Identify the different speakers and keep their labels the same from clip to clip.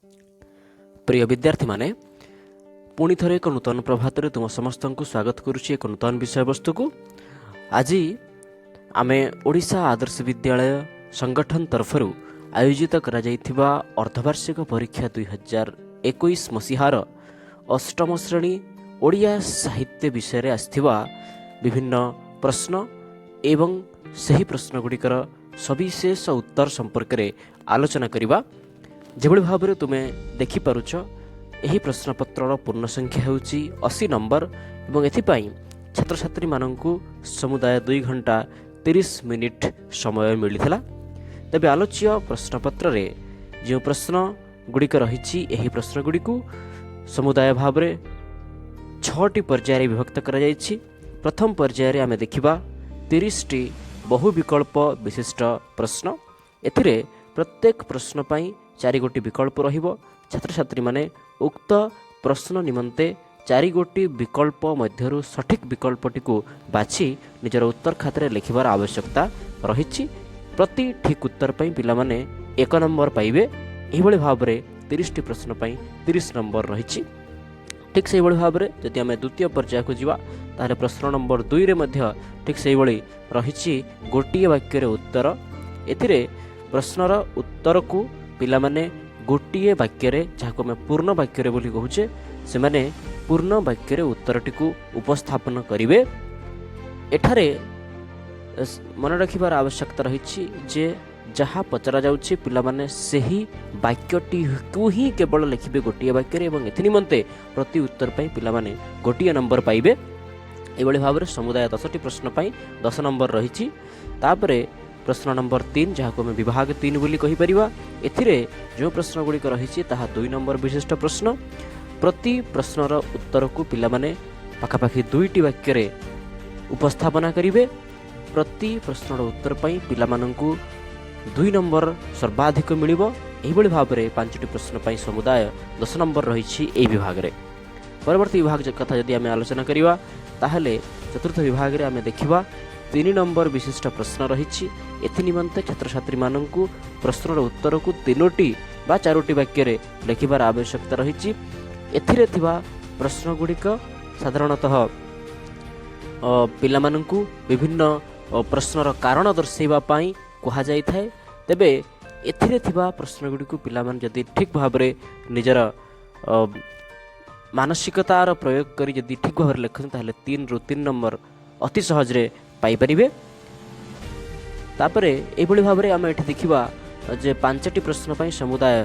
Speaker 1: प्रिय विद्यार्थी माने पुणी थरे एक नूतन प्रभात तुम समस्त को स्वागत करुच्ची एक नूतन विषय वस्तु को। आज आमे ओडिशा आदर्श विद्यालय संगठन तरफ आयोजित करा जाइथिबा अर्धवार्षिक परीक्षा 2021 मसीहार अष्टम श्रेणी ओडिया साहित्य विषय रे आस्थिबा विभिन्न प्रश्न एवं सही प्रश्न गुड़िकर सविशेष उत्तर संपर्क में आलोचना करिबा। जेभଳି भाବରେ तुमे देखिपारुछ ଏହି ପ୍ରଶ୍ନପତ୍ରର ପୂର୍ଣ୍ଣ ସଂଖ୍ୟା ହେଉଛି 80 ନମ୍ବର ଏବଂ ଏଥିପାଇଁ ଛାତ୍ରଛାତ୍ରୀମାନଙ୍କୁ ସମୁଦାୟ 2 ଘଣ୍ଟା 30 ମିନିଟ୍ ସମୟ ମିଳିଥିଲା। ତେବେ ଆଲୋଚ୍ୟ ପ୍ରଶ୍ନପତ୍ରରେ ଯେଉଁ ପ୍ରଶ୍ନଗୁଡ଼ିକ ରହିଛି ଏହି ପ୍ରଶ୍ନଗୁଡ଼ିକୁ ସମୁଦାୟ ଭାବରେ 6ଟି ପର୍ଯ୍ୟାୟରେ ବିଭକ୍ତ କରାଯାଇଛି। ପ୍ରଥମ ପର୍ଯ୍ୟାୟରେ ଆମେ ଦେଖିବା 30ଟି ବହୁ ବିକଳ୍ପ ବିଶିଷ୍ଟ ପ୍ରଶ୍ନ। ଏଥିରେ ପ୍ରତ୍ୟେକ ପ୍ରଶ୍ନ ପାଇଁ 4 ଗୋଟି ବିକଳ୍ପ ରହିବ। ଛାତ୍ରଛାତ୍ରୀ ମାନେ ଉକ୍ତ ପ୍ରଶ୍ନ ନିମନ୍ତେ 4 ଗୋଟି ବିକଳ୍ପ ମଧ୍ୟରୁ ସଠିକ୍ ବିକଳ୍ପଟିକୁ ବାଛି ନିଜର ଉତ୍ତର ଖାତାରେ ଲେଖିବାର ଆବଶ୍ୟକତା ରହିଛି। ପ୍ରତି ଠିକ୍ ଉତ୍ତର ପାଇଁ ପିଲାମାନେ 1 ନମ୍ବର ପାଇବେ। ଏହିଭଳି ଭାବରେ 30ଟି ପ୍ରଶ୍ନ ପାଇଁ 30 ନମ୍ବର ରହିଛି। ଠିକ୍ ସେହିଭଳି ଭାବରେ ଯଦି ଆମେ ଦ୍ୱିତୀୟ ପର୍ଯ୍ୟାୟକୁ ଯିବା ତାହେଲେ ପ୍ରଶ୍ନ ନମ୍ବର 2ରେ ମଧ୍ୟ ଠିକ୍ ସେହିଭଳି ରହିଛି ଗୋଟିଏ ବାକ୍ୟରେ ଉତ୍ତର। ଏଥିରେ ପ୍ରଶ୍ନର ଉତ୍ତରକୁ ପିଲାମାନେ ଗୋଟିଏ ବାକ୍ୟରେ, ଯାହାକୁ ଆମେ ପୂର୍ଣ୍ଣ ବାକ୍ୟରେ ବୋଲି କହୁଛେ, ସେମାନେ ପୂର୍ଣ୍ଣ ବାକ୍ୟରେ ଉତ୍ତରଟିକୁ ଉପସ୍ଥାପନ କରିବେ। ଏଠାରେ ମନେ ରଖିବାର ଆବଶ୍ୟକତା ରହିଛି ଯେ ଯାହା ପଚରାଯାଉଛି ପିଲାମାନେ ସେହି ବାକ୍ୟଟିକୁ ହିଁ କେବଳ ଲେଖିବେ ଗୋଟିଏ ବାକ୍ୟରେ ଏବଂ ଏଥି ନିମନ୍ତେ ପ୍ରତି ଉତ୍ତର ପାଇଁ ପିଲାମାନେ ଗୋଟିଏ ନମ୍ବର ପାଇବେ। ଏଭଳି ଭାବରେ ସମୁଦାୟ 10ଟି ପ୍ରଶ୍ନ ପାଇଁ 10 ନମ୍ବର ରହିଛି। ତାପରେ ପ୍ରଶ୍ନ ନମ୍ବର 3, ଯାହାକୁ ଆମେ ବିଭାଗ 3 ବୋଲି କହିପାରିବା, ଏଥିରେ ଯେଉଁ ପ୍ରଶ୍ନଗୁଡ଼ିକ ରହିଛି ତାହା 2 ନମ୍ବର ବିଶିଷ୍ଟ ପ୍ରଶ୍ନ। ପ୍ରତି ପ୍ରଶ୍ନର ଉତ୍ତରକୁ ପିଲାମାନେ ପାଖାପାଖି 2ଟି ବାକ୍ୟରେ ଉପସ୍ଥାପନା କରିବେ। ପ୍ରତି ପ୍ରଶ୍ନର ଉତ୍ତର ପାଇଁ ପିଲାମାନଙ୍କୁ 2 ନମ୍ବର ସର୍ବାଧିକ ମିଳିବ। ଏହିଭଳି ଭାବରେ 5ଟି ପ୍ରଶ୍ନ ପାଇଁ ସମୁଦାୟ 10 ନମ୍ବର ରହିଛି ଏହି ବିଭାଗରେ। ପରବର୍ତ୍ତୀ ବିଭାଗ କଥା ଯଦି ଆମେ ଆଲୋଚନା କରିବା ତାହେଲେ ଚତୁର୍ଥ ବିଭାଗରେ ଆମେ ଦେଖିବା 3 ନମ୍ବର ବିଶିଷ୍ଟ ପ୍ରଶ୍ନ ରହିଛି। ଏଥି ନିମନ୍ତେ ଛାତ୍ରଛାତ୍ରୀମାନଙ୍କୁ ପ୍ରଶ୍ନର ଉତ୍ତରକୁ 3ଟି ବା 4ଟି ବାକ୍ୟରେ ଲେଖିବାର ଆବଶ୍ୟକତା ରହିଛି। ଏଥିରେ ଥିବା ପ୍ରଶ୍ନଗୁଡ଼ିକ ସାଧାରଣତଃ ପିଲାମାନଙ୍କୁ ବିଭିନ୍ନ ପ୍ରଶ୍ନର କାରଣ ଦର୍ଶାଇବା ପାଇଁ କୁହାଯାଇଥାଏ। ତେବେ ଏଥିରେ ଥିବା ପ୍ରଶ୍ନଗୁଡ଼ିକୁ ପିଲାମାନେ ଯଦି ଠିକ୍ ଭାବରେ ନିଜର ମାନସିକତାର ପ୍ରୟୋଗ କରି ଯଦି ଠିକ୍ ଭାବରେ ଲେଖନ୍ତି ତାହେଲେ 3ରୁ 3 ନମ୍ବର ଅତି ସହଜରେ ପାଇପାରିବେ। ତାପରେ ଏଇଭଳି ଭାବରେ ଆମେ ଏଠି ଦେଖିବା ଯେ 5ଟି ପ୍ରଶ୍ନ ପାଇଁ ସମୁଦାୟ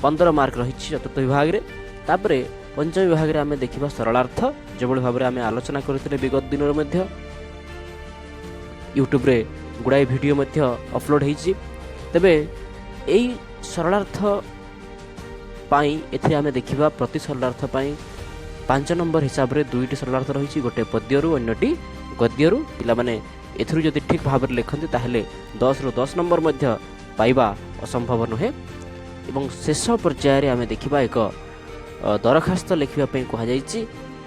Speaker 1: 15 ମାର୍କ ରହିଛି ଚତୁର୍ଥ ବିଭାଗରେ। ତାପରେ ପଞ୍ଚମ ବିଭାଗରେ ଆମେ ଦେଖିବା ସରଳାର୍ଥ, ଯେଭଳି ଭାବରେ ଆମେ ଆଲୋଚନା କରିଥିଲେ ବିଗତ ଦିନରେ ମଧ୍ୟ ୟୁଟ୍ୟୁବରେ ଗୁଡ଼ାଏ ଭିଡ଼ିଓ ମଧ୍ୟ ଅପଲୋଡ଼ ହୋଇଛି। ତେବେ ଏଇ ସରଳାର୍ଥ ପାଇଁ ଏଥିରେ ଆମେ ଦେଖିବା ପ୍ରତି ସରଳାର୍ଥ ପାଇଁ 5 ନମ୍ବର ହିସାବରେ 2ଟି ସରଳାର୍ଥ ରହିଛି, ଗୋଟିଏ ପଦ୍ୟରୁ ଅନ୍ୟଟି ଗଦ୍ୟରୁ। ପିଲାମାନେ ଏଥିରୁ ଯଦି ଠିକ୍ ଭାବରେ ଲେଖନ୍ତି ତାହେଲେ 10ରୁ 10 ନମ୍ବର ମଧ୍ୟ ପାଇବା ଅସମ୍ଭବ ନୁହେଁ। ଏବଂ ଶେଷ ପର୍ଯ୍ୟାୟରେ ଆମେ ଦେଖିବା ଏକ ଦରଖାସ୍ତ ଲେଖିବା ପାଇଁ କୁହାଯାଇଛି।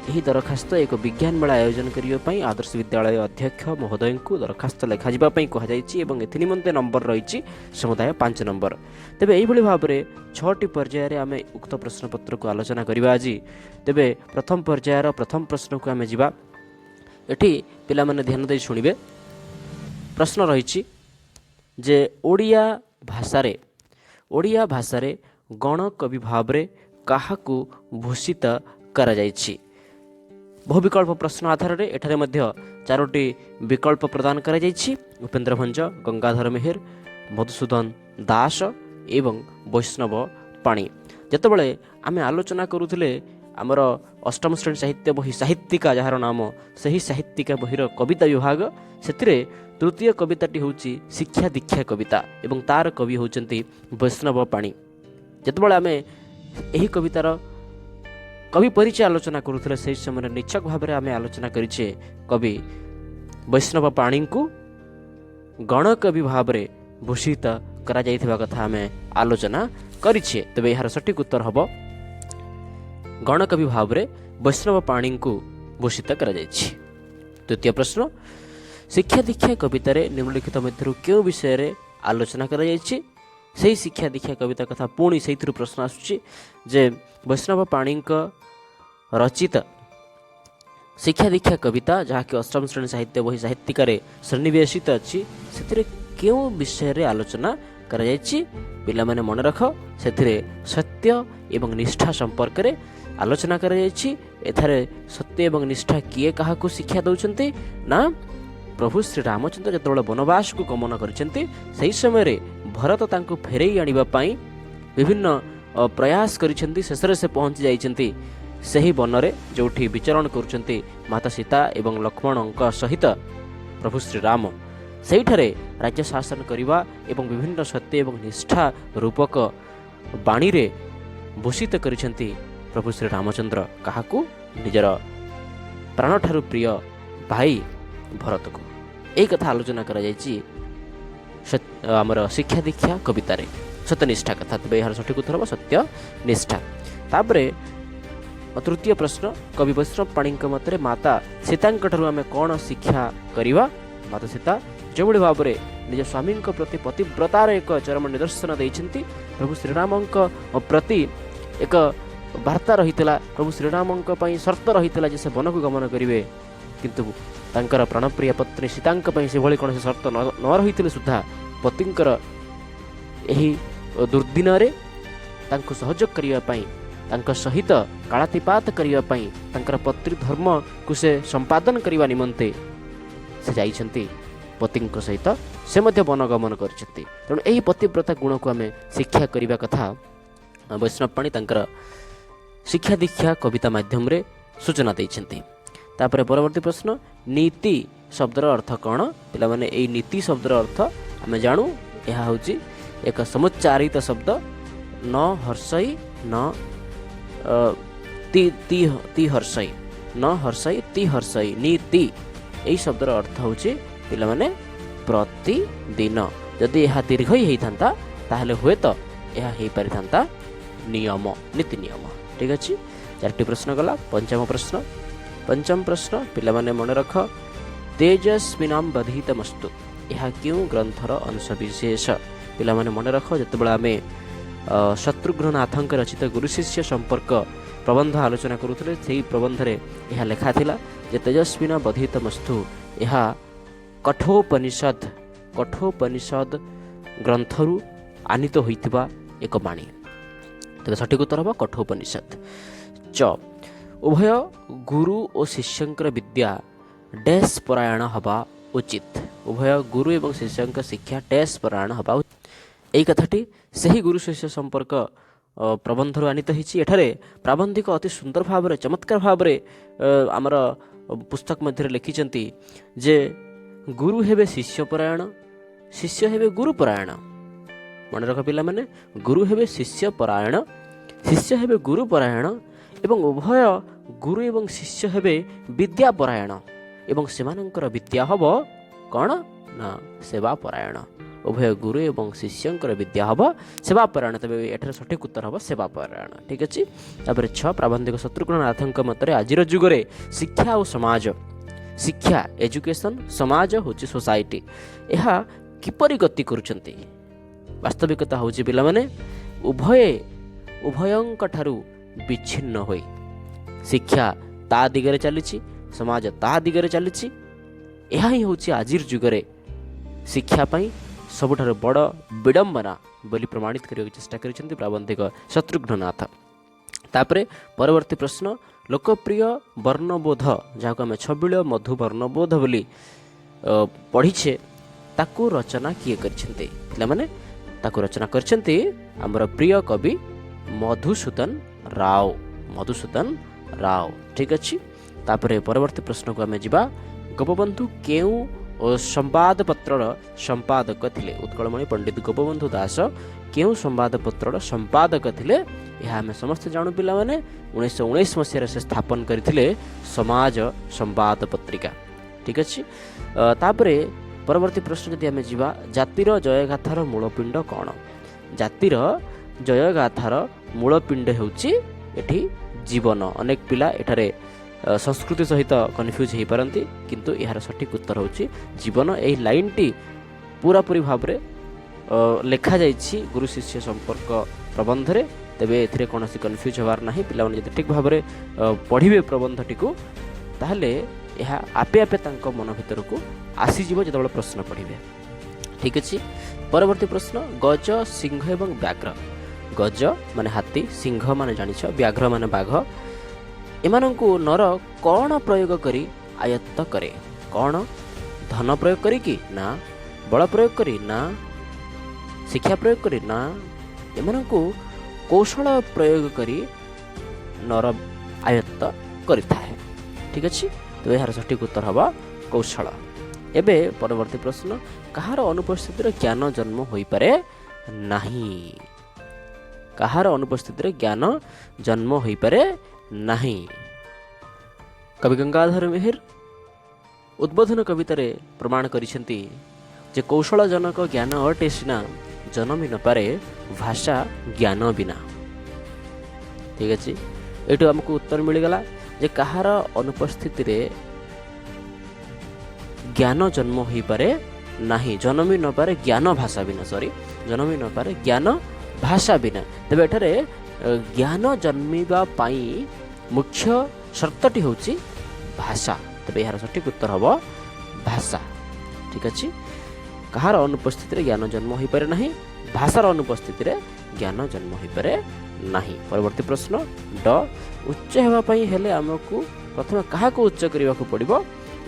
Speaker 1: ଏହି ଦରଖାସ୍ତ ଏକ ବିଜ୍ଞାନ ମେଳା ଆୟୋଜନ କରିବା ପାଇଁ ଆଦର୍ଶ ବିଦ୍ୟାଳୟ ଅଧ୍ୟକ୍ଷ ମହୋଦୟଙ୍କୁ ଦରଖାସ୍ତ ଲେଖାଯିବା ପାଇଁ କୁହାଯାଇଛି ଏବଂ ଏଥି ନିମନ୍ତେ ନମ୍ବର ରହିଛି ସମୁଦାୟ 5 ନମ୍ବର। ତେବେ ଏହିଭଳି ଭାବରେ 6ଟି ପର୍ଯ୍ୟାୟରେ ଆମେ ଉକ୍ତ ପ୍ରଶ୍ନପତ୍ରକୁ ଆଲୋଚନା କରିବା ଆଜି। ତେବେ ପ୍ରଥମ ପର୍ଯ୍ୟାୟର ପ୍ରଥମ ପ୍ରଶ୍ନକୁ ଆମେ ଯିବା। ଏଠି ପିଲାମାନେ ଧ୍ୟାନ ଦେଇ ଶୁଣିବେ। ପ୍ରଶ୍ନ ରହିଛି ଯେ ଓଡ଼ିଆ ଭାଷାରେ ଗଣକବି ଭାବରେ କାହାକୁ ଭୂଷିତ କରାଯାଇଛି। ବହୁ ବିକଳ୍ପ ପ୍ରଶ୍ନ ଆଧାରରେ ଏଠାରେ ମଧ୍ୟ 4ଟି ବିକଳ୍ପ ପ୍ରଦାନ କରାଯାଇଛି। ଉପେନ୍ଦ୍ର ଭଞ୍ଜ, ଗଙ୍ଗାଧର ମେହେର, ମଧୁସୂଦନ ଦାସ ଏବଂ ବୈଷ୍ଣବ ପାଣି। ଯେତେବେଳେ ଆମେ ଆଲୋଚନା କରୁଥିଲେ ଆମର ଅଷ୍ଟମ ଶ୍ରେଣୀ ସାହିତ୍ୟ ବହି ସାହିତ୍ୟିକା, ଯାହାର ନାମ ସେହି ସାହିତ୍ୟିକା ବହିର କବିତା ବିଭାଗ, ସେଥିରେ ତୃତୀୟ କବିତାଟି ହେଉଛି ଶିକ୍ଷା ଦୀକ୍ଷା କବିତା ଏବଂ ତାର କବି ହେଉଛନ୍ତି ବୈଷ୍ଣବ ପାଣି। ଯେତେବେଳେ ଆମେ ଏହି କବିତାର କବି ପରିଚୟ ଆଲୋଚନା କରୁଥିଲେ ସେହି ସମୟରେ ନିଛକ ଭାବରେ ଆମେ ଆଲୋଚନା କରିଛେ କବି ବୈଷ୍ଣବ ପାଣିଙ୍କୁ ଗଣକବି ଭାବରେ ଭୂଷିତ କରାଯାଇଥିବା କଥା ଆମେ ଆଲୋଚନା କରିଛେ। ତେବେ ଏହାର ସଠିକ୍ ଉତ୍ତର ହେବ ଗଣକବି ଭାବରେ ବୈଷ୍ଣବ ପାଣିଙ୍କୁ ଭୂଷିତ କରାଯାଇଛି। ଦ୍ୱିତୀୟ ପ୍ରଶ୍ନ, ଶିକ୍ଷା ଦୀକ୍ଷା କବିତାରେ ନିମ୍ନଲିଖିତ ମଧ୍ୟରୁ କେଉଁ ବିଷୟରେ ଆଲୋଚନା କରାଯାଇଛି? ସେହି ଶିକ୍ଷା ଦୀକ୍ଷା କବିତା କଥା ପୁଣି ସେଇଥିରୁ ପ୍ରଶ୍ନ ଆସୁଛି ଯେ ବୈଷ୍ଣବ ପାଣିଙ୍କ ରଚିତ ଶିକ୍ଷା ଦୀକ୍ଷା କବିତା ଯାହାକି ଅଷ୍ଟମ ଶ୍ରେଣୀ ସାହିତ୍ୟ ବହି ସାହିତ୍ୟିକାରେ ସନ୍ନିବେଶିତ ଅଛି ସେଥିରେ କେଉଁ ବିଷୟରେ ଆଲୋଚନା କରାଯାଇଛି? ପିଲାମାନେ ମନେ ରଖ, ସେଥିରେ ସତ୍ୟ ଏବଂ ନିଷ୍ଠା ସମ୍ପର୍କରେ ଆଲୋଚନା କରାଯାଇଛି। ଏଠାରେ ସତ୍ୟ ଏବଂ ନିଷ୍ଠା କିଏ କାହାକୁ ଶିକ୍ଷା ଦେଉଛନ୍ତି ନା ପ୍ରଭୁ ଶ୍ରୀରାମଚନ୍ଦ୍ର ଯେତେବେଳେ ବନବାସକୁ ଗମନ କରିଛନ୍ତି ସେହି ସମୟରେ ଭରତ ତାଙ୍କୁ ଫେରାଇ ଆଣିବା ପାଇଁ ବିଭିନ୍ନ ପ୍ରୟାସ କରିଛନ୍ତି। ଶେଷରେ ସେ ପହଞ୍ଚି ଯାଇଛନ୍ତି ସେହି ବନରେ ଯେଉଁଠି ବିଚରଣ କରୁଛନ୍ତି ମାତା ସୀତା ଏବଂ ଲକ୍ଷ୍ମଣଙ୍କ ସହିତ ପ୍ରଭୁ ଶ୍ରୀରାମ। ସେଇଠାରେ ରାଜ୍ୟ ଶାସନ କରିବା ଏବଂ ବିଭିନ୍ନ ସତ୍ୟ ଏବଂ ନିଷ୍ଠା ରୂପକ ବାଣୀରେ ଭୂଷିତ କରିଛନ୍ତି ପ୍ରଭୁ ଶ୍ରୀରାମଚନ୍ଦ୍ର କାହାକୁ? ନିଜର ପ୍ରାଣଠାରୁ ପ୍ରିୟ ଭାଇ ଭରତକୁ। ଏହି କଥା ଆଲୋଚନା କରାଯାଇଛି ଆମର ଶିକ୍ଷା ଦୀକ୍ଷା କବିତାରେ ସତ୍ୟନିଷ୍ଠା କଥା। ତେବେ ଏହାର ସଠିକ ଉତ୍ତର ହେବ ସତ୍ୟ ନିଷ୍ଠା। ତାପରେ ତୃତୀୟ ପ୍ରଶ୍ନ, କବି ବୈଷ୍ଣବ ପାଣିଙ୍କ ମତରେ ମାତା ସୀତାଙ୍କଠାରୁ ଆମେ କ'ଣ ଶିକ୍ଷା କରିବା? ମାତା ସୀତା ଯେଉଁଭଳି ଭାବରେ ନିଜ ସ୍ୱାମୀଙ୍କ ପ୍ରତି ପତିବ୍ରତାର ଏକ ଚରମ ନିଦର୍ଶନ ଦେଇଛନ୍ତି, ପ୍ରଭୁ ଶ୍ରୀରାମଙ୍କ ପ୍ରତି ଏକ ବାର୍ତ୍ତା ରହିଥିଲା। ପ୍ରଭୁ ଶ୍ରୀରାମଙ୍କ ପାଇଁ ସର୍ତ୍ତ ରହିଥିଲା ଯେ ସେ ବନକୁ ଗମନ କରିବେ, କିନ୍ତୁ ତାଙ୍କର ପ୍ରାଣପ୍ରିୟ ପତ୍ନୀ ସୀତାଙ୍କ ପାଇଁ ସେଭଳି କୌଣସି ସର୍ତ୍ତ ନ ରହିଥିଲେ ସୁଦ୍ଧା ପତିଙ୍କର ଏହି ଦୁର୍ଦିନରେ ତାଙ୍କୁ ସହଯୋଗ କରିବା ପାଇଁ, ତାଙ୍କ ସହିତ କାଳାତିପାତ କରିବା ପାଇଁ, ତାଙ୍କର ପତ୍ନୀ ଧର୍ମକୁ ସେ ସମ୍ପାଦନ କରିବା ନିମନ୍ତେ ସେ ଯାଇଛନ୍ତି ପତିଙ୍କ ସହିତ, ସେ ମଧ୍ୟ ବନଗମନ କରିଛନ୍ତି। ତେଣୁ ଏହି ପତିବ୍ରତା ଗୁଣକୁ ଆମେ ଶିକ୍ଷା କରିବା କଥା ବୈଷ୍ଣବ ପାଣି ତାଙ୍କର ଶିକ୍ଷା ଦୀକ୍ଷା କବିତା ମାଧ୍ୟମରେ ସୂଚନା ଦେଇଛନ୍ତି। ତାପରେ ପରବର୍ତ୍ତୀ ପ୍ରଶ୍ନ, ନୀତି ଶବ୍ଦର ଅର୍ଥ କ'ଣ? ପିଲାମାନେ ଏହି ନୀତି ଶବ୍ଦର ଅର୍ଥ ଆମେ ଜାଣୁ, ଏହା ହେଉଛି ଏକ ସମୁଚ୍ଚାରିତ ଶବ୍ଦ, ନ ହର୍ଷଇ ନ ତି ହର୍ଷଇ, ନ ହର୍ଷଇ ତି ହର୍ଷଇ, ନୀତି। ଏହି ଶବ୍ଦର ଅର୍ଥ ହେଉଛି ପିଲାମାନେ ପ୍ରତିଦିନ। ଯଦି ଏହା ଦୀର୍ଘଇ ହେଇଥାନ୍ତା ତାହେଲେ ହୁଏତ ଏହା ହେଇପାରିଥାନ୍ତା ନିୟମ, ନୀତି ନିୟମ। ଠିକ୍ ଅଛି, 4ଟି ପ୍ରଶ୍ନ ଗଲା। ପଞ୍ଚମ ପ୍ରଶ୍ନ ପିଲାମାନେ ମନେ ରଖ, ତେଜସ୍ୱିନାମ ବଧିତମସ୍ତୁ ଏହା କେଉଁ ଗ୍ରନ୍ଥର ଅଂଶବିଶେଷ? ପିଲାମାନେ ମନେ ରଖ, ଯେତେବେଳେ ଆମେ ଶତ୍ରୁଘ୍ନନାଥଙ୍କ ରଚିତ ଗୁରୁ ଶିଷ୍ୟ ସମ୍ପର୍କ ପ୍ରବନ୍ଧ ଆଲୋଚନା କରୁଥିଲେ, ସେହି ପ୍ରବନ୍ଧରେ ଏହା ଲେଖା ଥିଲା ଯେ ତେଜସ୍ୱିନା ବଧିତମସ୍ତୁ ଏହା କଠୋପନିଷଦ ଗ୍ରନ୍ଥରୁ ଆନିତ ହୋଇଥିବା ଏକ ବାଣୀ। ତେବେ ସଠିକ ଉତ୍ତର ହେବ କଠୋପନିଷଦ। ଉଭୟ ଗୁରୁ ଓ ଶିଷ୍ୟଙ୍କର ବିଦ୍ୟା ଡ୍ୟାସ୍ ପରାୟଣ ହେବା ଉଚିତ। ଉଭୟ ଗୁରୁ ଏବଂ ଶିଷ୍ୟଙ୍କ ଶିକ୍ଷା ଡ୍ୟାସ୍ ପରାୟଣ ହେବା ଉଚିତ। ଏହି କଥାଟି ସେହି ଗୁରୁ ଶିଷ୍ୟ ସମ୍ପର୍କ ପ୍ରବନ୍ଧରୁ ଆନିତ ହୋଇଛି। ଏଠାରେ ପ୍ରାବନ୍ଧିକ ଅତି ସୁନ୍ଦର ଭାବରେ, ଚମତ୍କାର ଭାବରେ ଆମର ପୁସ୍ତକ ମଧ୍ୟରେ ଲେଖିଛନ୍ତି ଯେ ଗୁରୁ ହେବେ ଶିଷ୍ୟପରାୟଣ, ଶିଷ୍ୟ ହେବେ ଗୁରୁପରାୟଣ। ମନେ ରଖ ପିଲାମାନେ, ଗୁରୁ ହେବେ ଶିଷ୍ୟପରାୟଣ, ଶିଷ୍ୟ ହେବେ ଗୁରୁପରାୟଣ ଏବଂ ଉଭୟ ଗୁରୁ ଏବଂ ଶିଷ୍ୟ ହେବେ ବିଦ୍ୟାପରାୟଣ ଏବଂ ସେମାନଙ୍କର ବିଦ୍ୟା ହେବ କ'ଣ ନା ସେବାପରାୟଣ। ଉଭୟ ଗୁରୁ ଏବଂ ଶିଷ୍ୟଙ୍କର ବିଦ୍ୟା ହେବ ସେବାପରାୟଣ। ତେବେ ଏଠାରେ ସଠିକ ଉତ୍ତର ହେବ ସେବାପରାୟଣ। ଠିକ୍ ଅଛି। ତାପରେ 6 ପ୍ରାବନ୍ଧିକ ଶତ୍ରୁଘ୍ନନାଥଙ୍କ ମତରେ ଆଜିର ଯୁଗରେ ଶିକ୍ଷା ଓ ସମାଜ, ଶିକ୍ଷା ଏଜୁକେସନ୍, ସମାଜ ହେଉଛି ସୋସାଇଟି, ଏହା କିପରି ଗତି କରୁଛନ୍ତି? ବାସ୍ତବିକତା ହେଉଛି ପିଲାମାନେ ଉଭୟଙ୍କ ଠାରୁ ବିଚ୍ଛିନ୍ନ ହୋଇ ଶିକ୍ଷା ତା ଦିଗରେ ଚାଲିଛି, ସମାଜ ତା ଦିଗରେ ଚାଲିଛି। ଏହା ହିଁ ହେଉଛି ଆଜିର ଯୁଗରେ ଶିକ୍ଷା ପାଇଁ ସବୁଠାରୁ ବଡ଼ ବିଡ଼ମ୍ବନା ବୋଲି ପ୍ରମାଣିତ କରିବାକୁ ଚେଷ୍ଟା କରିଛନ୍ତି ପ୍ରାବନ୍ଧିକ ଶତ୍ରୁଘ୍ନନାଥ। ତାପରେ ପରବର୍ତ୍ତୀ ପ୍ରଶ୍ନ, ଲୋକପ୍ରିୟ ବର୍ଣ୍ଣବୋଧ ଯାହାକୁ ଆମେ ଛବିଳ ମଧୁ ବର୍ଣ୍ଣବୋଧ ବୋଲି ପଢ଼ିଛେ, ତାକୁ ରଚନା କିଏ କରିଛନ୍ତି? ପିଲାମାନେ ତାକୁ ରଚନା କରିଛନ୍ତି ଆମର ପ୍ରିୟ କବି ମଧୁସୂଦନ ରାଓ। ଠିକ୍ ଅଛି। ତାପରେ ପରବର୍ତ୍ତୀ ପ୍ରଶ୍ନକୁ ଆମେ ଯିବା, ଗୋପବନ୍ଧୁ କେଉଁ ସମ୍ବାଦପତ୍ରର ସମ୍ପାଦକ ଥିଲେ? ଉତ୍କଳମଣି ପଣ୍ଡିତ ଗୋପବନ୍ଧୁ ଦାସ କେଉଁ ସମ୍ବାଦପତ୍ରର ସମ୍ପାଦକ ଥିଲେ? ଏହା ଆମେ ସମସ୍ତେ ଜାଣୁ ପିଲାମାନେ, 1919 ମସିହାରେ ସେ ସ୍ଥାପନ କରିଥିଲେ ସମାଜ ସମ୍ବାଦ ପତ୍ରିକା। ଠିକ୍ ଅଛି। ତାପରେ ପରବର୍ତ୍ତୀ ପ୍ରଶ୍ନ ଯଦି ଆମେ ଯିବା, ଜାତିର ଜୟଗାଥାର ମୂଳପିଣ୍ଡ କ'ଣ? ଜାତିର ଜୟଗାଥାର ମୂଳପିଣ୍ଡ ହେଉଛି ଏଠି ଜୀବନ। ଅନେକ ପିଲା ଏଠାରେ ସଂସ୍କୃତି ସହିତ କନଫ୍ୟୁଜ୍ ହୋଇପାରନ୍ତି, କିନ୍ତୁ ଏହାର ସଠିକ୍ ଉତ୍ତର ହେଉଛି ଜୀବନ। ଏହି ଲାଇନ୍ଟି ପୁରାପୁରି ଭାବରେ ଲେଖା ଯାଇଛି ଗୁରୁ ଶିଷ୍ୟ ସମ୍ପର୍କ ପ୍ରବନ୍ଧରେ। ତେବେ ଏଥିରେ କୌଣସି କନଫ୍ୟୁଜ୍ ହେବାର ନାହିଁ। ପିଲାମାନେ ଯଦି ଠିକ୍ ଭାବରେ ପଢ଼ିବେ ପ୍ରବନ୍ଧଟିକୁ ତାହେଲେ ଏହା ଆପେ ଆପେ ତାଙ୍କ ମନ ଭିତରକୁ ଆସିଯିବ ଯେତେବେଳେ ପ୍ରଶ୍ନ ପଢ଼ିବେ। ଠିକ୍ ଅଛି। ପରବର୍ତ୍ତୀ ପ୍ରଶ୍ନ, ଗଜ, ସିଂହ ଏବଂ ବ୍ୟାଘ୍ର। ଗଜ ମାନେ ହାତୀ, ସିଂହ ମାନେ ଜାଣିଛ, ବ୍ୟାଘ୍ର ମାନେ ବାଘ। ଏମାନଙ୍କୁ ନର କ'ଣ ପ୍ରୟୋଗ କରି ଆୟତ୍ତ କରେ? କ'ଣ? ଧନ ପ୍ରୟୋଗ କରିକି? ନା। ବଳ ପ୍ରୟୋଗ କରି? ନା। ଶିକ୍ଷା ପ୍ରୟୋଗ କରି? ନା। ଏମାନଙ୍କୁ କୌଶଳ ପ୍ରୟୋଗ କରି ନର ଆୟତ୍ତ କରିଥାଏ। ଠିକ୍ ଅଛି। ତ ଏହାର ସଠିକ୍ ଉତ୍ତର ହେବ କୌଶଳ। ଏବେ ପରବର୍ତ୍ତୀ ପ୍ରଶ୍ନ, କାହାର ଅନୁପସ୍ଥିତିରେ ଜ୍ଞାନ ଜନ୍ମ ହୋଇପାରେ ନାହିଁ? କାହାର ଅନୁପସ୍ଥିତିରେ ଜ୍ଞାନ ଜନ୍ମ ହୋଇପାରେ ନାହିଁ? କବି ଗଙ୍ଗାଧର ମେହେର ଉଦ୍ବୋଧନ କବିତାରେ ପ୍ରମାଣ କରିଛନ୍ତି ଯେ କୌଶଳଜନକ ଜ୍ଞାନ ଅଟେ ସିନା ଜନମି ନପାରେ ଭାଷା ଜ୍ଞାନ ବିନା। ଠିକ୍ ଅଛି। ଏଇଠୁ ଆମକୁ ଉତ୍ତର ମିଳିଗଲା ଯେ କାହାର ଅନୁପସ୍ଥିତିରେ ଜ୍ଞାନ ଜନ୍ମ ହୋଇପାରେ ନାହିଁ, ଜନମି ନପାରେ ଜ୍ଞାନ ଭାଷା ବିନା, ଜନମି ନପାରେ ଜ୍ଞାନ ଭାଷା ବିନା। ତେବେ ଏଠାରେ ଜ୍ଞାନ ଜନ୍ମିବା ପାଇଁ ମୁଖ୍ୟ ସର୍ତ୍ତଟି ହେଉଛି ଭାଷା। ତେବେ ଏହାର ସଠିକ୍ ଉତ୍ତର ହେବ ଭାଷା। ଠିକ୍ ଅଛି। କାହାର ଅନୁପସ୍ଥିତିରେ ଜ୍ଞାନ ଜନ୍ମ ହୋଇପାରେ ନାହିଁ? ଭାଷାର ଅନୁପସ୍ଥିତିରେ ଜ୍ଞାନ ଜନ୍ମ ହୋଇପାରେ ନାହିଁ। ପରବର୍ତ୍ତୀ ପ୍ରଶ୍ନ, ଡ, ଉଚ୍ଚ ହେବା ପାଇଁ ହେଲେ ଆମକୁ ପ୍ରଥମେ କାହାକୁ ଉଚ୍ଚ କରିବାକୁ ପଡ଼ିବ?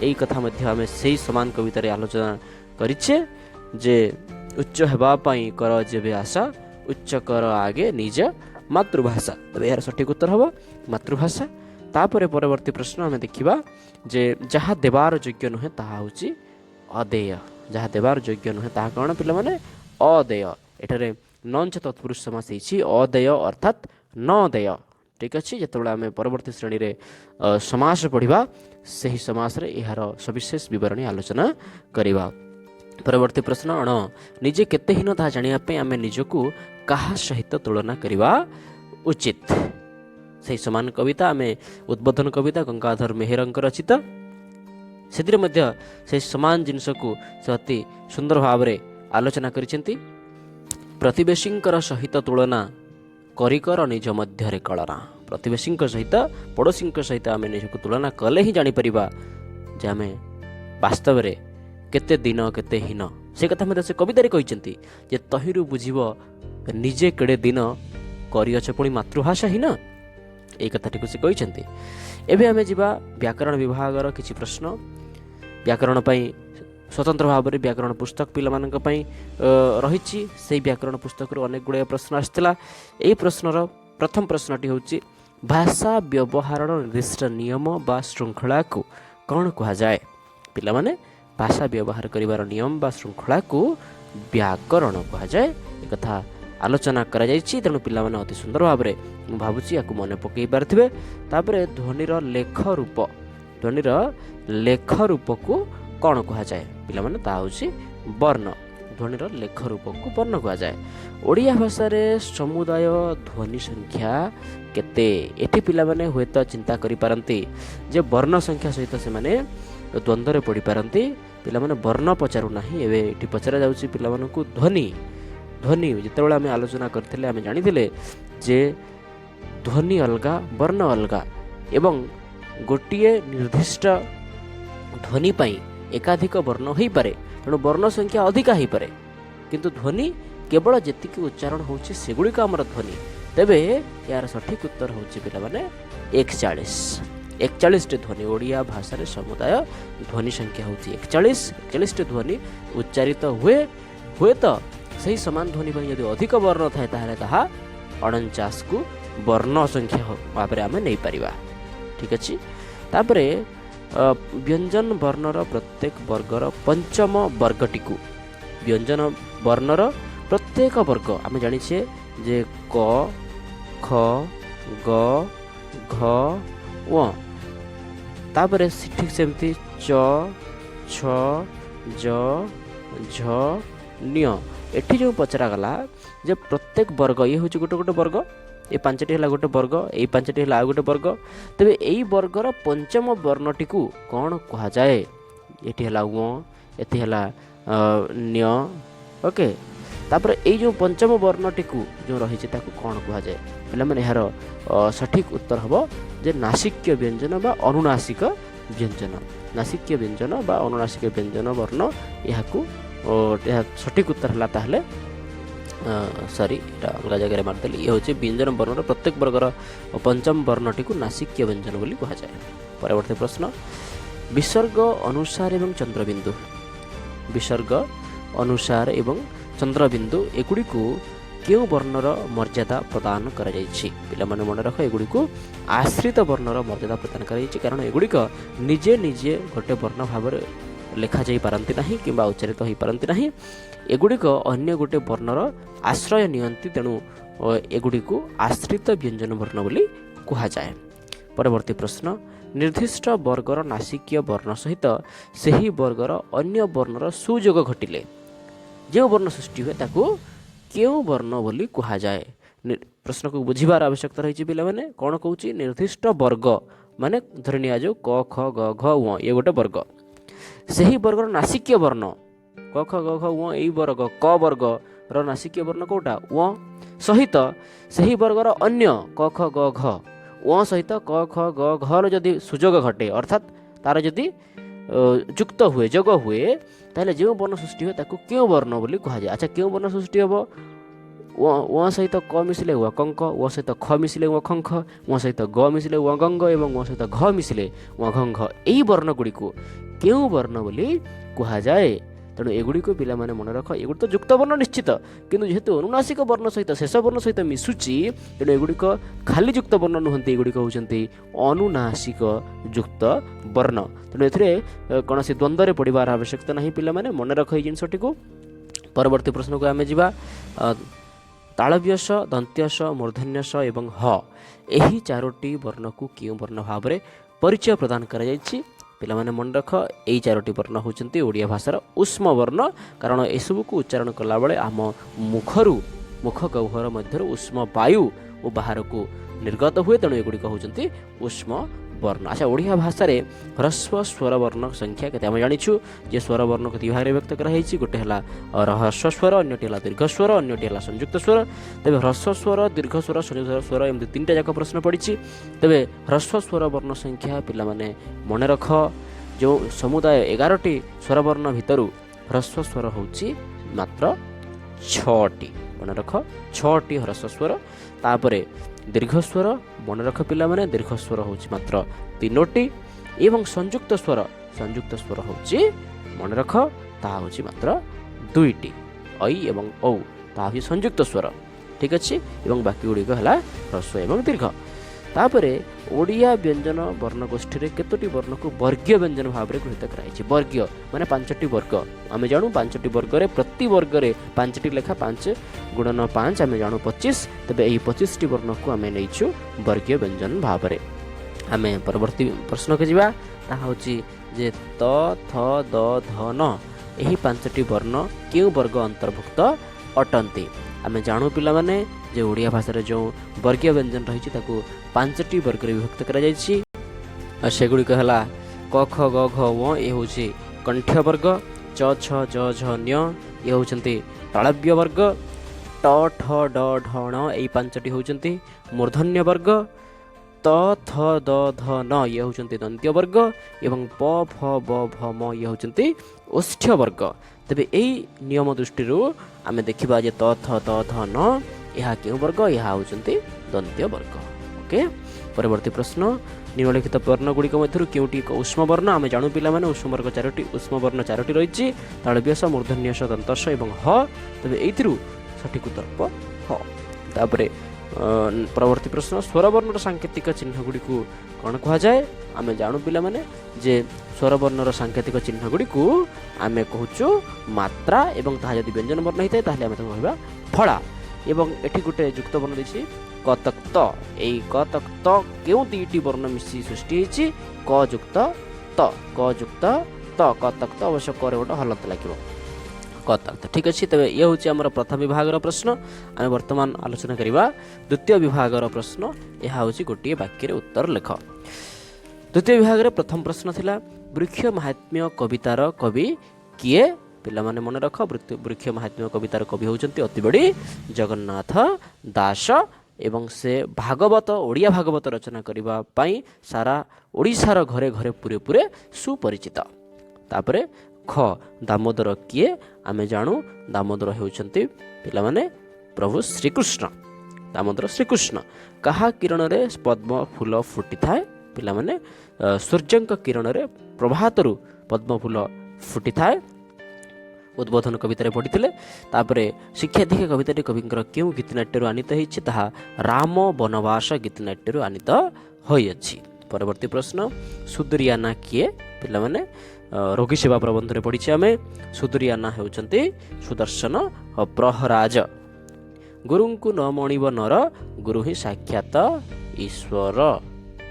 Speaker 1: ଏହି କଥା ମଧ୍ୟ ଆମେ ସେହି ସମାନ କବିତାରେ ଆଲୋଚନା କରିଛେ ଯେ ଉଚ୍ଚ ହେବା ପାଇଁ କର ଯେବେ ଆଶା, ଉଚ୍ଚ କର ଆଗେ ନିଜ ମାତୃଭାଷା। ତେବେ ଏହାର ସଠିକ୍ ଉତ୍ତର ହେବ ମାତୃଭାଷା। ତାପରେ ପରବର୍ତ୍ତୀ ପ୍ରଶ୍ନ ଆମେ ଦେଖିବା ଯେ ଯାହା ଦେବାର ଯୋଗ୍ୟ ନୁହେଁ ତାହା ହେଉଛି ଅଦେୟ। ଯାହା ଦେବାର ଯୋଗ୍ୟ ନୁହେଁ ତାହା କ'ଣ ପିଲାମାନେ? ଅଦେୟ। ଏଠାରେ ନଞ୍ଚ ତତ୍ପୁରୁଷ ସମାସ ହେଇଛି, ଅଦେୟ ଅର୍ଥାତ୍ ନ ଦେୟ। ଠିକ୍ ଅଛି। ଯେତେବେଳେ ଆମେ ପରବର୍ତ୍ତୀ ଶ୍ରେଣୀରେ ସମାସ ପଢ଼ିବା ସେହି ସମାସରେ ଏହାର ସବିଶେଷ ବିବରଣୀ ଆଲୋଚନା କରିବା। ପରବର୍ତ୍ତୀ ପ୍ରଶ୍ନ, ଅଣ, ନିଜେ କେତେ ହୀନ ତାହା ଜାଣିବା ପାଇଁ ଆମେ ନିଜକୁ କାହା ସହିତ ତୁଳନା କରିବା ଉଚିତ? ସେହି ସମାନ କବିତା ଆମେ ଉଦ୍ବୋଧନ କବିତା ଗଙ୍ଗାଧର ମେହେରଙ୍କ ରଚିତ, ସେଥିରେ ମଧ୍ୟ ସେହି ସମାନ ଜିନିଷକୁ ସେ ଅତି ସୁନ୍ଦର ଭାବରେ ଆଲୋଚନା କରିଛନ୍ତି। ପ୍ରତିବେଶୀଙ୍କର ସହିତ ତୁଳନା କରିକର ନିଜ ମଧ୍ୟରେ କଳନା। ପ୍ରତିବେଶୀଙ୍କ ସହିତ, ପଡ଼ୋଶୀଙ୍କ ସହିତ ଆମେ ନିଜକୁ ତୁଳନା କଲେ ହିଁ ଜାଣିପାରିବା ଯେ ଆମେ ବାସ୍ତବରେ କେତେ ଦିନ କେତେ ହୀନ। ସେ କଥା ମଧ୍ୟ ସେ କବିତାରେ କହିଛନ୍ତି ଯେ ତହିଁରୁ ବୁଝିବ ନିଜେ କେଡ଼େ ଦିନ, କରିଅଛ ପୁଣି ମାତୃଭାଷା ହୀନ। ଏହି କଥାଟିକୁ ସେ କହିଛନ୍ତି। ଏବେ ଆମେ ଯିବା ବ୍ୟାକରଣ ବିଭାଗର କିଛି ପ୍ରଶ୍ନ। ବ୍ୟାକରଣ ପାଇଁ ସ୍ୱତନ୍ତ୍ର ଭାବରେ ବ୍ୟାକରଣ ପୁସ୍ତକ ପିଲାମାନଙ୍କ ପାଇଁ ରହିଛି। ସେହି ବ୍ୟାକରଣ ପୁସ୍ତକରୁ ଅନେକ ଗୁଡ଼ିଏ ପ୍ରଶ୍ନ ଆସିଥିଲା। ଏହି ପ୍ରଶ୍ନର ପ୍ରଥମ ପ୍ରଶ୍ନଟି ହେଉଛି ଭାଷା ବ୍ୟବହାରର ନିର୍ଦ୍ଦିଷ୍ଟ ନିୟମ ବା ଶୃଙ୍ଖଳାକୁ କ'ଣ କୁହାଯାଏ? ପିଲାମାନେ, ଭାଷା ବ୍ୟବହାର କରିବାର ନିୟମ ବା ଶୃଙ୍ଖଳାକୁ ବ୍ୟାକରଣ କୁହାଯାଏ। ଏକଥା ଆଲୋଚନା କରାଯାଇଛି। ତେଣୁ ପିଲାମାନେ ଅତି ସୁନ୍ଦର ଭାବରେ ମୁଁ ଭାବୁଛି ୟାକୁ ମନେ ପକାଇ ପାରିଥିବେ। ତାପରେ ଧ୍ୱନିର ଲେଖ ରୂପ, ଧ୍ୱନିର ଲେଖ ରୂପକୁ କ'ଣ କୁହାଯାଏ? ପିଲାମାନେ, ତାହା ହେଉଛି ବର୍ଣ୍ଣ। ଧ୍ୱନିର ଲେଖ ରୂପକୁ ବର୍ଣ୍ଣ କୁହାଯାଏ। ଓଡ଼ିଆ ଭାଷାରେ ସମୁଦାୟ ଧ୍ୱନି ସଂଖ୍ୟା କେତେ? ଏଠି ପିଲାମାନେ ହୁଏତ ଚିନ୍ତା କରିପାରନ୍ତି ଯେ ବର୍ଣ୍ଣ ସଂଖ୍ୟା ସହିତ ସେମାନେ ଦ୍ୱନ୍ଦ୍ୱରେ ପଡ଼ିପାରନ୍ତି। ପିଲାମାନେ ବର୍ଣ୍ଣ ପଚାରୁନାହିଁ, ଏବେ ଏଠି ପଚରାଯାଉଛି ପିଲାମାନଙ୍କୁ ଧ୍ୱନି। ଧ୍ୱନି ଯେତେବେଳେ ଆମେ ଆଲୋଚନା କରିଥିଲେ ଆମେ ଜାଣିଥିଲେ ଯେ ଧ୍ୱନି ଅଲଗା, ବର୍ଣ୍ଣ ଅଲଗା ଏବଂ ଗୋଟିଏ ନିର୍ଦ୍ଦିଷ୍ଟ ଧ୍ୱନି ପାଇଁ ଏକାଧିକ ବର୍ଣ୍ଣ ହୋଇପାରେ। ତେଣୁ ବର୍ଣ୍ଣ ସଂଖ୍ୟା ଅଧିକା ହୋଇପାରେ, କିନ୍ତୁ ଧ୍ୱନି କେବଳ ଯେତିକି ଉଚ୍ଚାରଣ ହେଉଛି ସେଗୁଡ଼ିକ ଆମର ଧ୍ୱନି। ତେବେ ଏହାର ସଠିକ୍ ଉତ୍ତର ହେଉଛି ପିଲାମାନେ 41। 41ଟି ଧ୍ୱନି। ଓଡ଼ିଆ ଭାଷାରେ ସମୁଦାୟ ଧ୍ୱନି ସଂଖ୍ୟା ହେଉଛି 41। 41ଟି ଧ୍ୱନି ଉଚ୍ଚାରିତ ହୁଏ। ହୁଏତ ସେହି ସମାନ ଧ୍ୱନି ପାଇଁ ଯଦି ଅଧିକ ବର୍ଣ୍ଣ ଥାଏ ତାହେଲେ ତାହା 49କୁ ବର୍ଣ୍ଣ ସଂଖ୍ୟା ଭାବରେ ଆମେ ନେଇପାରିବା। ଠିକ୍ ଅଛି। ତାପରେ ବ୍ୟଞ୍ଜନ ବର୍ଣ୍ଣର ପ୍ରତ୍ୟେକ ବର୍ଗର ପଞ୍ଚମ ବର୍ଗଟିକୁ, ବ୍ୟଞ୍ଜନ ବର୍ଣ୍ଣର ପ୍ରତ୍ୟେକ ବର୍ଗ ଆମେ ଜାଣିଛେ ଯେ କ, ଖ, ଗ, ଘ, ୱ। ତାପରେ ଠିକ୍ ସେମିତି ଚ, ଛ, ଜ, ଝ, ନ୍ୟ। ଏଠି ଯେଉଁ ପଚରାଗଲା ଯେ ପ୍ରତ୍ୟେକ ବର୍ଗ, ଇଏ ହେଉଛି ଗୋଟେ ଗୋଟେ ବର୍ଗ, ଏ ପାଞ୍ଚଟି ହେଲା ଗୋଟେ ବର୍ଗ, ଏଇ ପାଞ୍ଚଟି ହେଲା ଆଉ ଗୋଟେ ବର୍ଗ। ତେବେ ଏଇ ବର୍ଗର ପଞ୍ଚମ ବର୍ଣ୍ଣଟିକୁ କ'ଣ କୁହାଯାଏ? ଏଠି ହେଲା ୱ, ଏଠି ହେଲା ନ୍ୟ। ଓକେ। तापर एई जो पंचम वर्णटी जो रही कौन कहुए पे यार सठिक उत्तर हम जे नासिक्य व्यंजन बा अनुनासिक व्यंजन नासिक्य व्यंजन बा अनुनासिक व्यंजन वर्ण यह सठिक उत्तर है सॉरी अलग जगह मारदेली ये हूँ व्यंजन वर्ण प्रत्येक वर्गर पंचम वर्णटी को नासिक्य व्यंजन बोली कहुए। परवर्ती प्रश्न विसर्ग अनुसार एवं चंद्रबिंदु विसर्ग अनुसार एवं चंद्रबिंदु एगुड़ी को क्यों वर्णर मर्यादा प्रदान करा जायछि पिला माने मन रख एगुड़ी को आश्रित वर्णर मर्यादा प्रदान करा जायछि कारण एगुड़िक निजे निजे गोटे वर्ण भाव लेखा जाई पारंती नाही किंबा उच्चारित होई पारंती नाही एगुड़िक अन्य गोटे वर्णर आश्रय नियंती तेणु एगुड़ी को आश्रित व्यंजन वर्ण बोली कहा जाए। परवर्ती प्रश्न निर्दिष्ट वर्गर नासिकीय वर्ण सहित सही वर्गर अन्य वर्णर सुयोग घटिले जो वर्ण सृष्टि हुए ताकू क्यों वर्ण बोली कहा जाए। प्रश्न को बुझीबार आवश्यकता रही पिला माने कौन कहूँ निर्दिष्ट वर्ग माने धरि निया जो क ख ग घ उ ये गोटे वर्ग सही वर्गर नासिकीय वर्ण क ख ग घ उ यही वर्ग क वर्ग र नासिकीय वर्ण कोटा उ सहित सही वर्गर अन्य क ख ग घ उ सहित क ख ग घ जदि सुयोग घटे अर्थात तार जदि युक्त हुए जोग हुए ताहले जो वर्ण सृष्टि हुए ताकू क्यों वर्ण बोली कहा जाए। अच्छा क्यों वर्ण सृष्टि हम उ सहित क मिसिले उ कंक उ सहित ख मिसिले उ खंख उ सहित ग मिसिले उ गंग एवं उ सहित घ मिसिले उ घंघ यही वर्ण गुड़ी को क्यों वर्ण बोली कहा जाए। तेणु एगुड़ी को पिला माने मन रख एगुड़ी तो युक्त वर्ण निश्चित किंतु जेहेतु अनुनासिक वर्ण सहित शेष वर्ण सहित मिशुची तेणु एगुड़िक खाली युक्त वर्ण नुहंती एगुड़िक होउचंती अनुनासिक युक्त वर्ण। तेणु एथिरे कौनसी द्वंद्व पड़िबार आवश्यकता नहीं पिला माने मन रख एई जिनसटी को। परवर्ती प्रश्न को आमे जिबा तालव्यस दंत्यस मूर्धन्यस एवं ह एही चारोटी वर्ण को क्यों वर्ण भाव में परिचय प्रदान करा जायछि पिला माने मन रख एई चारोटी वर्ण होचंती ओडिया भाषार उष्म वर्ण कारण एसबू को उच्चारण कला बेले आम मुखरू मुख गह्वर मध्य उष्म वायु और बाहर को निर्गत हुए तेणु एगुड़िक होचंती उष्म वर्ण। अच्छा ओडिया भाषा रे ह्रस्व स्वर वर्ण संख्या केते हम जानिछु जे स्वर वर्ण को विभाग रे व्यक्त करा हेछि गोटे हला ह्रस्व स्वर अन्यटी हला दीर्घ स्वर अन्यटी हला संयुक्त स्वर। तबे ह्रस्व स्वर दीर्घ स्वर संयुक्त स्वर एमति तीनटा जाक प्रश्न पड़िछि। तबे ह्रस्व स्वर वर्ण संख्या पिला माने मन रख जो समुदाय 11टी स्वर वर्ण भितरु ह्रस्व स्वर होछि मात्र 6टी मन रख 6टी ह्रस्व स्वर। तापरे दीर्घ स्वर मन रख पिला माने दीर्घ स्वर होछि मात्र 3टी एवं संयुक्त स्वर होछि मन रख ता होछि मात्र 2टी ऐ एवं औ ता होछि संयुक्त स्वर ठीक अछि एवं बाकी गुडी को हला ह्रस्व एवं दीर्घ। तापरे ओडिया व्यंजन वर्ण गोष्ठी रे केतोटी वर्ण को वर्गीय व्यंजन भाव में गृहीत कराइछि। वर्गीय माने 5टी वर्ग आमे जानू 5टी वर्ग रे प्रति वर्ग रे 5टी लेखा 5 गुणन 5 आमे जानू 25 तबे एही 25टी वर्ण को आमे नैछु वर्गीय व्यंजन भाव में। आमे परवर्ती प्रश्न को जिबा ता होछि जे त थ द ध न एही 5टी वर्ण केउ वर्ग अंतर्भुक्त अटंती। आमे जानू पिला माने जे ओडिया भाषा रे जो वर्गीय व्यंजन रही ताकू 5टी वर्ग रे विभक्त करा जायछि। सेगुड़ी कहला क ख ग घ व ए होछि कंठ्य वर्ग च छ ज झ न्य ये होचंती तालव्य वर्ग ट ठ ड ढ ण एई 5टी होचंती मूर्धन्य वर्ग त थ द ध न ये होचंती दंत्य वर्ग एवं प फ ब भ म ये होचंती ओष्ठ्य वर्ग। तबे एई नियम दृष्टि आमे देखिबा जे त थ द ध न यह क्यों वर्ग यह होचंती दंत्य वर्ग। ओके परवर्ती प्रश्न निम्नलिखित वर्ण गुड़िक मध्य क्योंटी एक उष्म वर्ण आमे जानू पिला माने उष्म वर्ग 4टी उष्म वर्ण 4टी रही तालव्यस मूर्धन्यस दंतस एवं ह तबे एइथिरु सठिक उत्तर ह। तापरे परवर्ती प्रश्न स्वर वर्णर सांकेतिक चिन्ह गुड़ी को कौन कहा जाए आमे जानू पिला माने जे स्वर वर्णर सांकेतिक चिन्ह गुड़ी को आमे कहूचु मात्रा एवं ताहा यदि व्यंजन वर्ण होइते ताहले आमे ताको कहबा फळा एवं एठी गुटे युक्त वर्ण दिछि कतक त एई कतक त केउ दुईटी वर्ण मिसी सृष्टि होइछि क युक्त त कतक त अवश्य करे गोटे हलत लागिबो कतक त ठीक अछि। तबे ये होछि हमर प्रथम विभागर प्रश्न आमे वर्तमान आलोचना करिबा द्वितीय विभागर प्रश्न यह होछि गोटे वाक्य रे उत्तर लेख। द्वितीय विभाग रे प्रथम प्रश्न थिला वृक्ष महात्म्य कवितार कवि किए ପିଲାମାନେ ମନେ ରଖ, ବୃକ୍ଷ ମାହାତ୍ମ୍ୟ କବିତାର କବି ହେଉଛନ୍ତି ଅତିବଡ଼ି ଜଗନ୍ନାଥ ଦାସ ଏବଂ ସେ ଭାଗବତ ଓଡ଼ିଆ ଭାଗବତ ରଚନା କରିବା ପାଇଁ ସାରା ଓଡ଼ିଶାର ଘରେ ଘରେ ପୁରେ ପୁରେ ସୁପରିଚିତ। ତାପରେ ଖ ଦାମୋଦର କିଏ? ଆମେ ଜାଣୁ ଦାମୋଦର ହେଉଛନ୍ତି ପିଲାମାନେ ପ୍ରଭୁ ଶ୍ରୀକୃଷ୍ଣ। ଦାମୋଦର ଶ୍ରୀକୃଷ୍ଣ। କାହା କିରଣରେ ପଦ୍ମ ଫୁଲ ଫୁଟିଥାଏ? ପିଲାମାନେ ସୂର୍ଯ୍ୟଙ୍କ କିରଣରେ ପ୍ରଭାତରୁ ପଦ୍ମ ଫୁଲ ଫୁଟିଥାଏ। ଉଦ୍ବୋଧନ କବିତାରେ ପଢ଼ିଥିଲେ। ତାପରେ ଶିକ୍ଷା ଦୀକ୍ଷା କବିତାଟି କବିଙ୍କର କେଉଁ ଗୀତିନାଟ୍ୟରୁ ଆନିତ ହୋଇଛି? ତାହା ରାମ ବନବାସ ଗୀତିନାଟ୍ୟରୁ ଆନିତ ହୋଇଅଛି। ପରବର୍ତ୍ତୀ ପ୍ରଶ୍ନ, ସୁଦୁରିଆନା କିଏ? ପିଲାମାନେ ରୋଗୀ ସେବା ପ୍ରବନ୍ଧରେ ପଢ଼ିଛେ ଆମେ। ସୁଦୁରିଆନା ହେଉଛନ୍ତି ସୁଦର୍ଶନ ପ୍ରହରାଜ। ଗୁରୁଙ୍କୁ ନ ମଣିବ ନର, ଗୁରୁ ହିଁ ସାକ୍ଷାତ ଈଶ୍ୱର।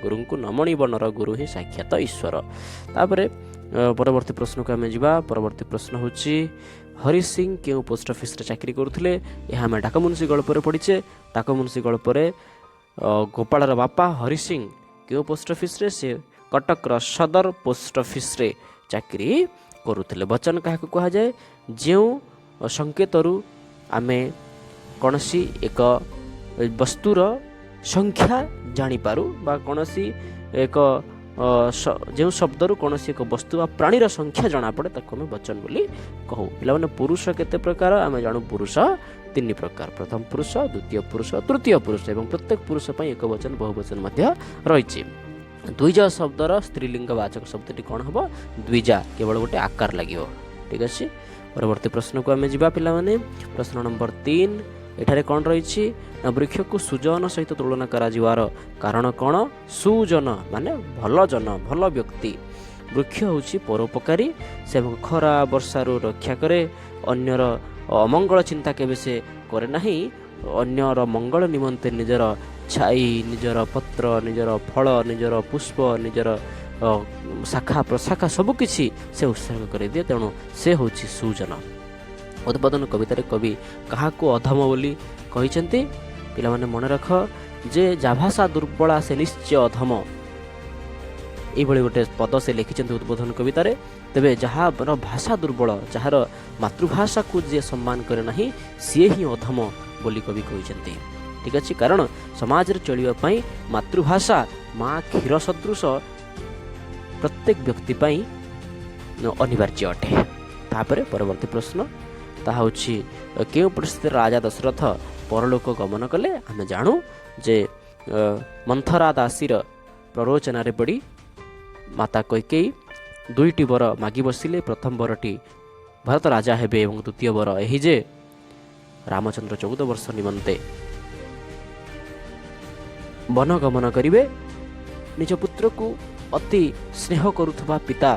Speaker 1: ଗୁରୁଙ୍କୁ ନ ମଣିବ ନର, ଗୁରୁ ହିଁ ସାକ୍ଷାତ ଈଶ୍ୱର। ତାପରେ ପରବର୍ତ୍ତୀ ପ୍ରଶ୍ନକୁ ଆମେ ଯିବା। ପରବର୍ତ୍ତୀ ପ୍ରଶ୍ନ ହେଉଛି ହରି ସିଂ କେଉଁ ପୋଷ୍ଟ ଅଫିସରେ ଚାକିରି କରୁଥିଲେ? ଏହା ଆମେ ଡାକମୁନ୍ସି ଗଳ୍ପରେ ପଢ଼ିଛେ। ଡାକମୁନ୍ସି ଗଳ୍ପରେ ଗୋପାଳର ବାପା ହରି ସିଂ କେଉଁ ପୋଷ୍ଟ ଅଫିସରେ? ସେ କଟକର ସଦର ପୋଷ୍ଟ ଅଫିସରେ ଚାକିରି କରୁଥିଲେ। ବଚନ କାହାକୁ କୁହାଯାଏ? ଯେଉଁ ସଂକେତରୁ ଆମେ କୌଣସି ଏକ ବସ୍ତୁର ସଂଖ୍ୟା ଜାଣିପାରୁ ବା କୌଣସି ଏକ ଯେଉଁ ଶବ୍ଦରୁ କୌଣସି ଏକ ବସ୍ତୁ ବା ପ୍ରାଣୀର ସଂଖ୍ୟା ଜଣାପଡ଼େ ତାକୁ ଆମେ ବଚନ ବୋଲି କହୁ। ପିଲାମାନେ ପୁରୁଷ କେତେ ପ୍ରକାର? ଆମେ ଜାଣୁ ପୁରୁଷ 3 ପ୍ରକାର। ପ୍ରଥମ ପୁରୁଷ, ଦ୍ୱିତୀୟ ପୁରୁଷ, ତୃତୀୟ ପୁରୁଷ ଏବଂ ପ୍ରତ୍ୟେକ ପୁରୁଷ ପାଇଁ ଏକ ବଚନ ବହୁ ବଚନ ମଧ୍ୟ ରହିଛି। ଦ୍ୱିଜ ଶବ୍ଦର ସ୍ତ୍ରୀଲିଙ୍ଗ ବାଚକ ଶବ୍ଦଟି କ'ଣ ହେବ? ଦ୍ୱିଜା। କେବଳ ଗୋଟେ ଆକାର ଲାଗିବ। ଠିକ୍ ଅଛି। ପରବର୍ତ୍ତୀ ପ୍ରଶ୍ନକୁ ଆମେ ଯିବା ପିଲାମାନେ। ପ୍ରଶ୍ନ ନମ୍ବର 3 ଏଠାରେ କ'ଣ ରହିଛି? ନା ବୃକ୍ଷକୁ ସୁଜନ ସହିତ ତୁଳନା କରାଯିବାର କାରଣ କ'ଣ? ସୁଜନ ମାନେ ଭଲ ଜନ, ଭଲ ବ୍ୟକ୍ତି। ବୃକ୍ଷ ହେଉଛି ପରୋପକାରୀ। ସେ ଖରା ବର୍ଷାରୁ ରକ୍ଷା କରେ। ଅନ୍ୟର ଅମଙ୍ଗଳ ଚିନ୍ତା କେବେ ସେ କରେ ନାହିଁ। ଅନ୍ୟର ମଙ୍ଗଳ ନିମନ୍ତେ ନିଜର ଛାଇ, ନିଜର ପତ୍ର, ନିଜର ଫଳ, ନିଜର ପୁଷ୍ପ, ନିଜର ଶାଖା ପ୍ରଶାଖା ସବୁକିଛି ସେ ଉତ୍ସର୍ଗ କରିଦିଏ। ତେଣୁ ସେ ହେଉଛି ସୁଜନ। ଉଦ୍ବୋଧନ କବିତାରେ କବି କାହାକୁ ଅଧମ ବୋଲି କହିଛନ୍ତି? ପିଲାମାନେ ମନେ ରଖ, ଯେ ଯାଭାଷା ଦୁର୍ବଳା ସେ ନିଶ୍ଚୟ ଅଧମ। ଏଇଭଳି ଗୋଟେ ପଦ ସେ ଲେଖିଛନ୍ତି ଉଦ୍ବୋଧନ କବିତାରେ। ତେବେ ଯାହାର ଭାଷା ଦୁର୍ବଳ, ଯାହାର ମାତୃଭାଷାକୁ ଯିଏ ସମ୍ମାନ କରେ ନାହିଁ, ସିଏ ହିଁ ଅଧମ ବୋଲି କବି କହିଛନ୍ତି। ଠିକ୍ ଅଛି। କାରଣ ସମାଜରେ ଚଳିବା ପାଇଁ ମାତୃଭାଷା ମା କ୍ଷୀର ସଦୃଶ ପ୍ରତ୍ୟେକ ବ୍ୟକ୍ତି ପାଇଁ ଅନିବାର୍ଯ୍ୟ ଅଟେ। ତାପରେ ପରବର୍ତ୍ତୀ ପ୍ରଶ୍ନ, ତାହା ହେଉଛି କେଉଁ ପରିସ୍ଥିତିରେ ରାଜା ଦଶରଥ ପରଲୋକ ଗମନ କଲେ? ଆମେ ଜାଣୁ ଯେ ମନ୍ଥରା ଦାସୀର ପ୍ରରୋଚନାରେ ପଡ଼ି ମାତା କୈକେୟୀ 2ଟି ବର ମାଗି ବସିଲେ। ପ୍ରଥମ ବରଟି ଭରତ ରାଜା ହେବେ ଏବଂ ଦ୍ୱିତୀୟ ବର ଏହି ଯେ ରାମଚନ୍ଦ୍ର 14 ବର୍ଷ ନିମନ୍ତେ ବନ ଗମନ କରିବେ। ନିଜ ପୁତ୍ରକୁ ଅତି ସ୍ନେହ କରୁଥିବା ପିତା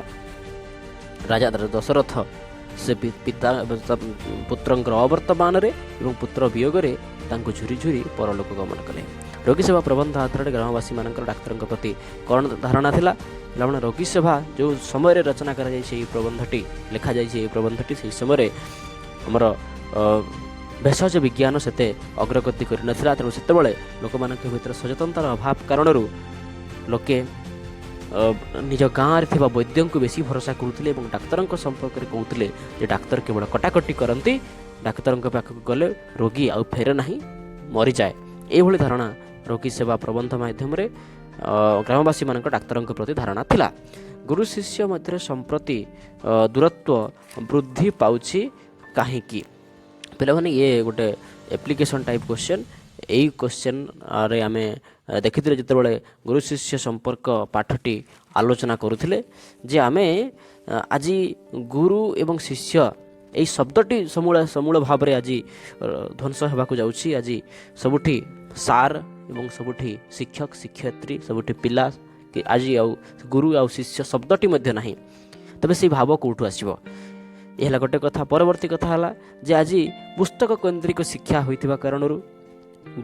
Speaker 1: ରାଜା ଦଶରଥ ସେ ପିତା ପୁତ୍ରଙ୍କର ଅବର୍ତ୍ତମାନରେ ଏବଂ ପୁତ୍ର ବିୟୋଗରେ ତାଙ୍କୁ ଝୁରି ଝୁରି ପରଲୋକ ଗମନ କଲେ। ରୋଗୀ ସେବା ପ୍ରବନ୍ଧ ଆଧାରରେ ଗ୍ରାମବାସୀମାନଙ୍କର ଡାକ୍ତରଙ୍କ ପ୍ରତି କ'ଣ ଧାରଣା ଥିଲା? ପିଲାମାନେ ରୋଗୀ ସେବା ଯେଉଁ ସମୟରେ ରଚନା କରାଯାଇଛି, ଏହି ପ୍ରବନ୍ଧଟି ଲେଖାଯାଇଛି, ଏହି ପ୍ରବନ୍ଧଟି ସେହି ସମୟରେ ଆମର ଭେଷଜ ବିଜ୍ଞାନ ସେତେ ଅଗ୍ରଗତି କରିନଥିଲା। ତେଣୁ ସେତେବେଳେ ଲୋକମାନଙ୍କ ଭିତରେ ସଚେତନତାର ଅଭାବ କାରଣରୁ ଲୋକେ ନିଜ ଗାଁରେ ଥିବା ବୈଦ୍ୟଙ୍କୁ ବେଶୀ ଭରସା କରୁଥିଲେ ଏବଂ ଡାକ୍ତରଙ୍କ ସମ୍ପର୍କରେ କହୁଥିଲେ ଯେ ଡାକ୍ତର କେବଳ କଟାକଟି କରନ୍ତି, ଡାକ୍ତରଙ୍କ ପାଖକୁ ଗଲେ ରୋଗୀ ଆଉ ଫେରେ ନାହିଁ, ମରିଯାଏ। ଏଇଭଳି ଧାରଣା ରୋଗୀ ସେବା ପ୍ରବନ୍ଧ ମାଧ୍ୟମରେ ଗ୍ରାମବାସୀମାନଙ୍କ ଡାକ୍ତରଙ୍କ ପ୍ରତି ଧାରଣା ଥିଲା। ଗୁରୁ ଶିଷ୍ୟ ମଧ୍ୟରେ ସମ୍ପ୍ରତି ଦୂରତ୍ୱ ବୃଦ୍ଧି ପାଉଛି କାହିଁକି? ପିଲାମାନେ ଇଏ ଗୋଟେ ଆପ୍ଲିକେସନ୍ ଟାଇପ୍ କ୍ୱେଶ୍ଚନ୍। ଏଇ କ୍ୱେଶ୍ଚନ୍ରେ ଆମେ ଦେଖିଥିଲେ ଯେତେବେଳେ ଗୁରୁ ଶିଷ୍ୟ ସମ୍ପର୍କ ପାଠଟି ଆଲୋଚନା କରୁଥିଲେ ଯେ ଆମେ ଆଜି ଗୁରୁ ଏବଂ ଶିଷ୍ୟ ଏହି ଶବ୍ଦଟି ସମୂଳ ଭାବରେ ଆଜି ଧ୍ୱଂସ ହେବାକୁ ଯାଉଛି। ଆଜି ସବୁଠି ସାର୍ ଏବଂ ସବୁଠି ଶିକ୍ଷକ ଶିକ୍ଷୟିତ୍ରୀ, ସବୁଠି ପିଲା, ଆଜି ଆଉ ଗୁରୁ ଆଉ ଶିଷ୍ୟ ଶବ୍ଦଟି ମଧ୍ୟ ନାହିଁ। ତେବେ ସେଇ ଭାବ କେଉଁଠୁ ଆସିବ? ଏ ହେଲା ଗୋଟେ କଥା। ପରବର୍ତ୍ତୀ କଥା ହେଲା ଯେ ଆଜି ପୁସ୍ତକ କୈନ୍ଦ୍ରିକ ଶିକ୍ଷା ହୋଇଥିବା କାରଣରୁ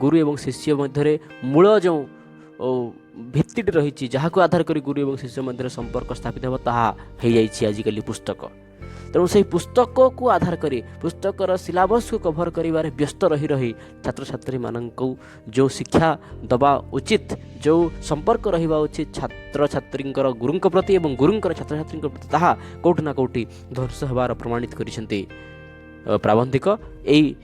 Speaker 1: ଗୁରୁ ଏବଂ ଶିଷ୍ୟ ମଧ୍ୟରେ ମୂଳ ଯେଉଁ ଭିତ୍ତିଟି ରହିଛି, ଯାହାକୁ ଆଧାର କରି ଗୁରୁ ଏବଂ ଶିଷ୍ୟ ମଧ୍ୟରେ ସମ୍ପର୍କ ସ୍ଥାପିତ ହେବ, ତାହା ହୋଇଯାଇଛି ଆଜିକାଲି ପୁସ୍ତକ। तेणु से पुस्तक को आधार करी पुस्तकर सिलेबस को कभर करिवारे व्यस्त रही रही छात्र छात्री मानक जो शिक्षा दबा उचित जो संपर्क रहिबा उचित छात्र छात्री गुरुंक प्रति एवं गुरुंकर छात्र छात्री प्रति ताहा कोठी ना कोठी ध्वंस हेबार प्रमाणित करिसेंती प्राबंधिक एई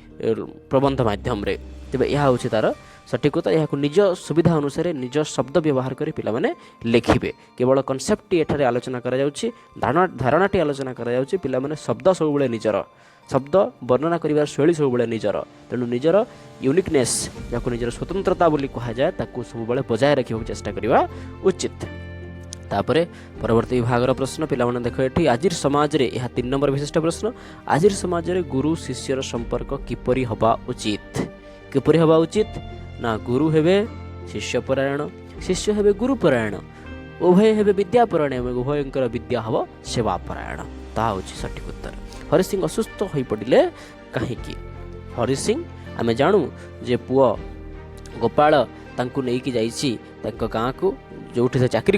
Speaker 1: प्रबंध माध्यम रे। तेबे यह होछि तार सठिकता यह निज सुविधा अनुसार निज शब्द व्यवहार कर पिलाने लेखिबे केवल कनसेप्ट एठारे आलोचना करा जाउछि धारणाटी आलोचना करा जाउछि पिलाने शब्द सब निजर शब्द वर्णना करिवार शैली सब निजर तेणु निजर यूनिकनेस जाको निजर स्वतंत्रता बोली कहा जाए ताकू सब बजाय रखिबा चेष्टा करिवा उचित। तापरे परवर्ती विभागर प्रश्न पिलाने देख एठी आजिर समाज रे यह 3 नंबर विशिष्ट प्रश्न आजिर समाज रे गुरु शिष्यर संपर्क किपरि हबा उचित ना गुरु हेबे शिष्य परायण शिष्य हेबे गुरु परायण उभय हेबे विद्या परायण एवं उभयंकर विद्या हब सेवा परायण ता होछि सठिक उत्तर। हरि सिंह असुस्थ होई पडिले काहेकि हरि सिंह आमे जानू जे पुओ गोपाल तांकु नेकी जाईछि तांको गाँ को जोठी से चाकरी